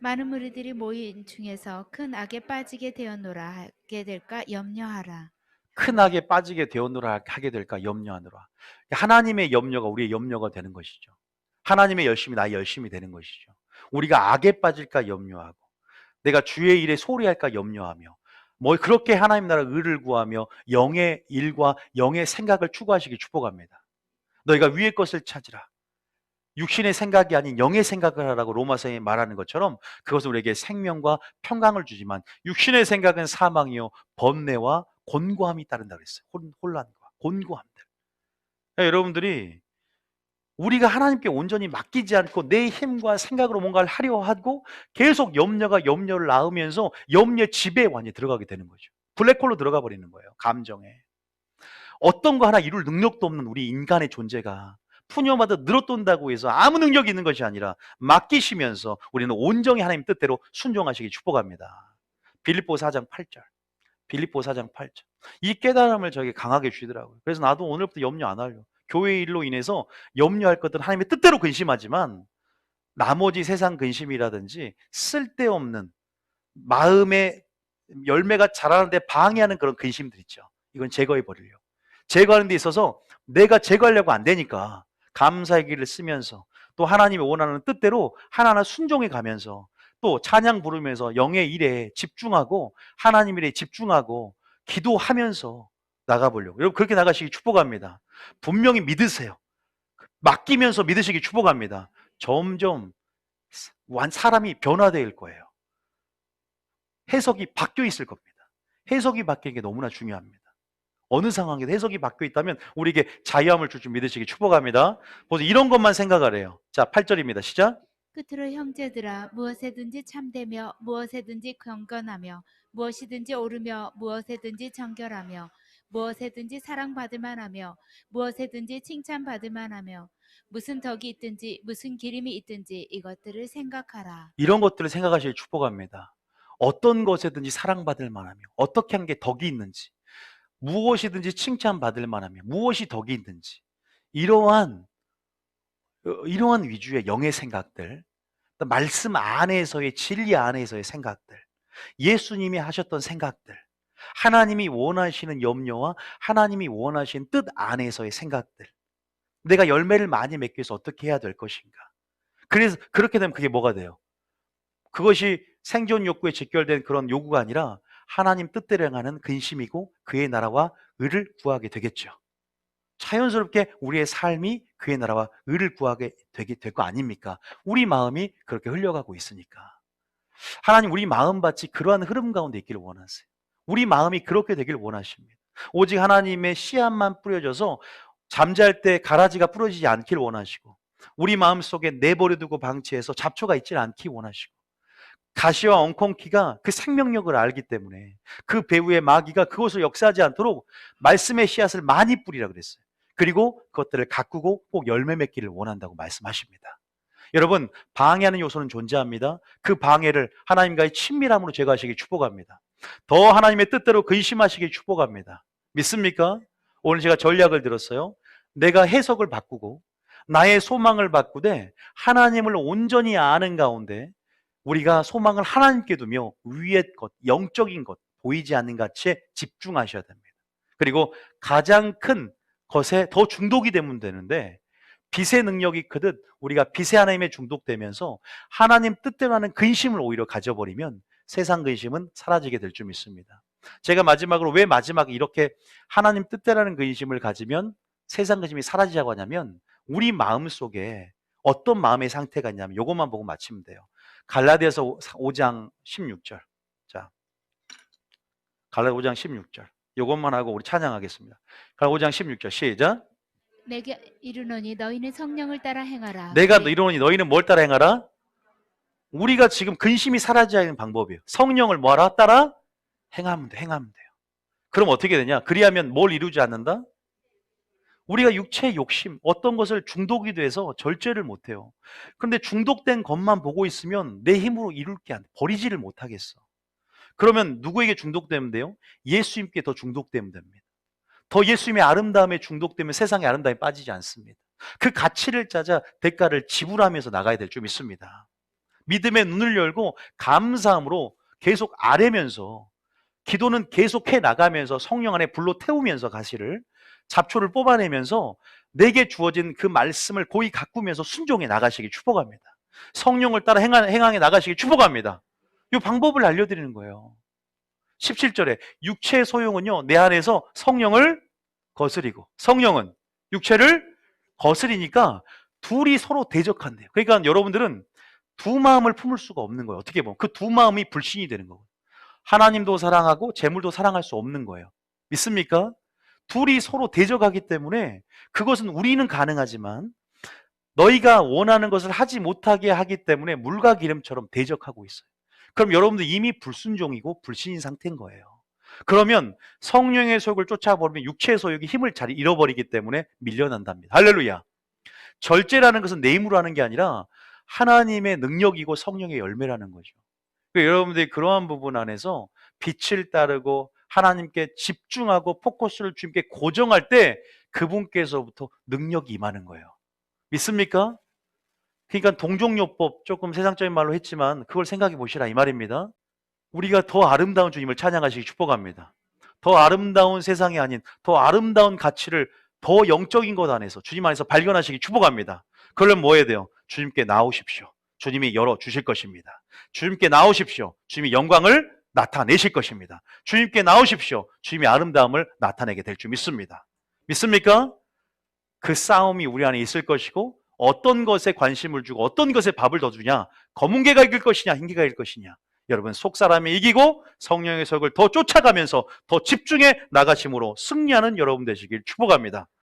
많은 무리들이 모인 중에서 큰 악에 빠지게 되었노라 하게 될까 염려하라. 큰 악에 빠지게 되었노라 하게 될까 염려하노라. 하나님의 염려가 우리의 염려가 되는 것이죠. 하나님의 열심이 나의 열심이 되는 것이죠. 우리가 악에 빠질까 염려하고 내가 주의 일에 소홀히 할까 염려하며 뭐 그렇게 하나님 나라 의를 구하며 영의 일과 영의 생각을 추구하시기 축복합니다. 너희가 위의 것을 찾으라. 육신의 생각이 아닌 영의 생각을 하라고 로마서에 말하는 것처럼 그것은 우리에게 생명과 평강을 주지만 육신의 생각은 사망이요 번뇌와 곤고함이 따른다고 했어요. 혼란과 곤고함들. 여러분들이 우리가 하나님께 온전히 맡기지 않고 내 힘과 생각으로 뭔가를 하려 하고 계속 염려가 염려를 낳으면서 염려의 지배에 완전히 들어가게 되는 거죠. 블랙홀로 들어가 버리는 거예요. 감정에. 어떤 거 하나 이룰 능력도 없는 우리 인간의 존재가 푸념마다 늘어돈다고 해서 아무 능력이 있는 것이 아니라 맡기시면서 우리는 온전히 하나님 뜻대로 순종하시기 축복합니다. 빌립보 4장 8절. 빌립보 4장 8절. 이 깨달음을 저에게 강하게 주시더라고요. 그래서 나도 오늘부터 염려 안 하려. 교회 일로 인해서 염려할 것들은 하나님의 뜻대로 근심하지만 나머지 세상 근심이라든지 쓸데없는 마음의 열매가 자라는데 방해하는 그런 근심들 있죠. 이건 제거해 버리려고. 제거하는 데 있어서 내가 제거하려고 안 되니까 감사의 길을 쓰면서 또 하나님이 원하는 뜻대로 하나하나 순종해 가면서 또 찬양 부르면서 영의 일에 집중하고 하나님 일에 집중하고 기도하면서 나가보려고. 여러분 그렇게 나가시기 축복합니다. 분명히 믿으세요. 맡기면서 믿으시기 축복합니다. 점점 사람이 변화될 거예요. 해석이 바뀌어 있을 겁니다. 해석이 바뀌는 게 너무나 중요합니다. 어느 상황에도 해석이 바뀌어 있다면 우리에게 자유함을 줄 줄 믿으시기 축복합니다. 보세요. 이런 것만 생각을 해요. 자, 8절입니다. 시작. 끝으로 형제들아 무엇에든지 참되며 무엇에든지 경건하며 무엇이든지 옳으며 무엇에든지 정결하며 무엇에든지 사랑받을 만하며 무엇에든지 칭찬받을 만하며 무슨 덕이 있든지 무슨 기림이 있든지 이것들을 생각하라. 이런 것들을 생각하시기 축복합니다. 어떤 것에든지 사랑받을 만하며 어떻게 한 게 덕이 있는지 무엇이든지 칭찬받을 만하며 무엇이 덕이 있는지 이러한 위주의 영의 생각들, 말씀 안에서의 진리 안에서의 생각들, 예수님이 하셨던 생각들, 하나님이 원하시는 염려와 하나님이 원하시는 뜻 안에서의 생각들, 내가 열매를 많이 맺기 위해서 어떻게 해야 될 것인가. 그래서 그렇게 되면 그게 뭐가 돼요? 그것이 생존 욕구에 직결된 그런 요구가 아니라 하나님 뜻대로 행하는 근심이고 그의 나라와 의를 구하게 되겠죠. 자연스럽게 우리의 삶이 그의 나라와 의를 구하게 되게 될 거 아닙니까? 우리 마음이 그렇게 흘려가고 있으니까. 하나님 우리 마음밭이 그러한 흐름 가운데 있기를 원하세요. 우리 마음이 그렇게 되길 원하십니다. 오직 하나님의 씨앗만 뿌려져서 잠잘 때 가라지가 부러지지 않길 원하시고 우리 마음속에 내버려두고 방치해서 잡초가 있지 않기 원하시고 가시와 엉겅퀴가 그 생명력을 알기 때문에 그 배후의 마귀가 그것을 역사하지 않도록 말씀의 씨앗을 많이 뿌리라 그랬어요. 그리고 그것들을 가꾸고 꼭 열매 맺기를 원한다고 말씀하십니다. 여러분 방해하는 요소는 존재합니다. 그 방해를 하나님과의 친밀함으로 제거하시기 축복합니다. 더 하나님의 뜻대로 근심하시기 축복합니다. 믿습니까? 오늘 제가 전략을 들었어요. 내가 해석을 바꾸고 나의 소망을 바꾸되 하나님을 온전히 아는 가운데 우리가 소망을 하나님께 두며 위의 것, 영적인 것, 보이지 않는 가치에 집중하셔야 됩니다. 그리고 가장 큰 것에 더 중독이 되면 되는데 빛의 능력이 크듯 우리가 빛의 하나님에 중독되면서 하나님 뜻대로 하는 근심을 오히려 가져버리면 세상 근심은 사라지게 될 줄 믿습니다. 제가 마지막으로 왜 마지막에 이렇게 하나님 뜻대로 하는 근심을 가지면 세상 근심이 사라지자고 하냐면 우리 마음속에 어떤 마음의 상태가 있냐면 이것만 보고 마치면 돼요. 갈라디아서 5장 16절. 자, 갈라디아 5장 16절. 이것만 하고 우리 찬양하겠습니다. 갈라디아 5장 16절 시작. 내게 이르노니 너희는 성령을 따라 행하라. 내가 이르노니 너희는 뭘 따라 행하라? 우리가 지금 근심이 사라져야 하는 방법이에요. 성령을 뭐하라? 따라 행하면 돼. 행하면 돼요. 그럼 어떻게 되냐? 그리하면 뭘 이루지 않는다? 우리가 육체의 욕심, 어떤 것을 중독이 돼서 절제를 못해요. 그런데 중독된 것만 보고 있으면 내 힘으로 이룰 게 안 돼. 버리지를 못하겠어. 그러면 누구에게 중독되면 돼요? 예수님께 더 중독되면 됩니다. 더 예수님의 아름다움에 중독되면 세상의 아름다움에 빠지지 않습니다. 그 가치를 찾아 대가를 지불하면서 나가야 될 줄 믿습니다. 믿음의 눈을 열고 감사함으로 계속 아뢰면서 기도는 계속해 나가면서 성령 안에 불로 태우면서 가시를 잡초를 뽑아내면서 내게 주어진 그 말씀을 고이 가꾸면서 순종해 나가시기 축복합니다. 성령을 따라 행하게 나가시기 축복합니다. 이 방법을 알려드리는 거예요. 17절에 육체의 소용은요 내 안에서 성령을 거스리고 성령은 육체를 거스리니까 둘이 서로 대적한대요. 그러니까 여러분들은 두 마음을 품을 수가 없는 거예요. 어떻게 보면 그 두 마음이 불신이 되는 거예요. 하나님도 사랑하고 재물도 사랑할 수 없는 거예요. 믿습니까? 둘이 서로 대적하기 때문에 그것은 우리는 가능하지만 너희가 원하는 것을 하지 못하게 하기 때문에 물과 기름처럼 대적하고 있어요. 그럼 여러분들 이미 불순종이고 불신인 상태인 거예요. 그러면 성령의 소욕을 쫓아버리면 육체의 소욕이 힘을 잘 잃어버리기 때문에 밀려난답니다. 할렐루야. 절제라는 것은 내 힘으로 하는 게 아니라 하나님의 능력이고 성령의 열매라는 거죠. 그러니까 여러분들이 그러한 부분 안에서 빛을 따르고 하나님께 집중하고 포커스를 주님께 고정할 때 그분께서부터 능력이 임하는 거예요. 믿습니까? 그러니까 동종요법, 조금 세상적인 말로 했지만 그걸 생각해 보시라 이 말입니다. 우리가 더 아름다운 주님을 찬양하시기 축복합니다. 더 아름다운 세상이 아닌 더 아름다운 가치를 더 영적인 것 안에서 주님 안에서 발견하시기 축복합니다. 그러면 뭐 해야 돼요? 주님께 나오십시오. 주님이 열어주실 것입니다. 주님께 나오십시오. 주님이 영광을 나타내실 것입니다. 주님께 나오십시오. 주님이 아름다움을 나타내게 될 줄 믿습니다. 믿습니까? 그 싸움이 우리 안에 있을 것이고 어떤 것에 관심을 주고 어떤 것에 밥을 더 주냐, 검은 개가 이길 것이냐 흰 개가 이길 것이냐, 여러분 속사람이 이기고 성령의 속을 더 쫓아가면서 더 집중해 나가심으로 승리하는 여러분 되시길 축복합니다.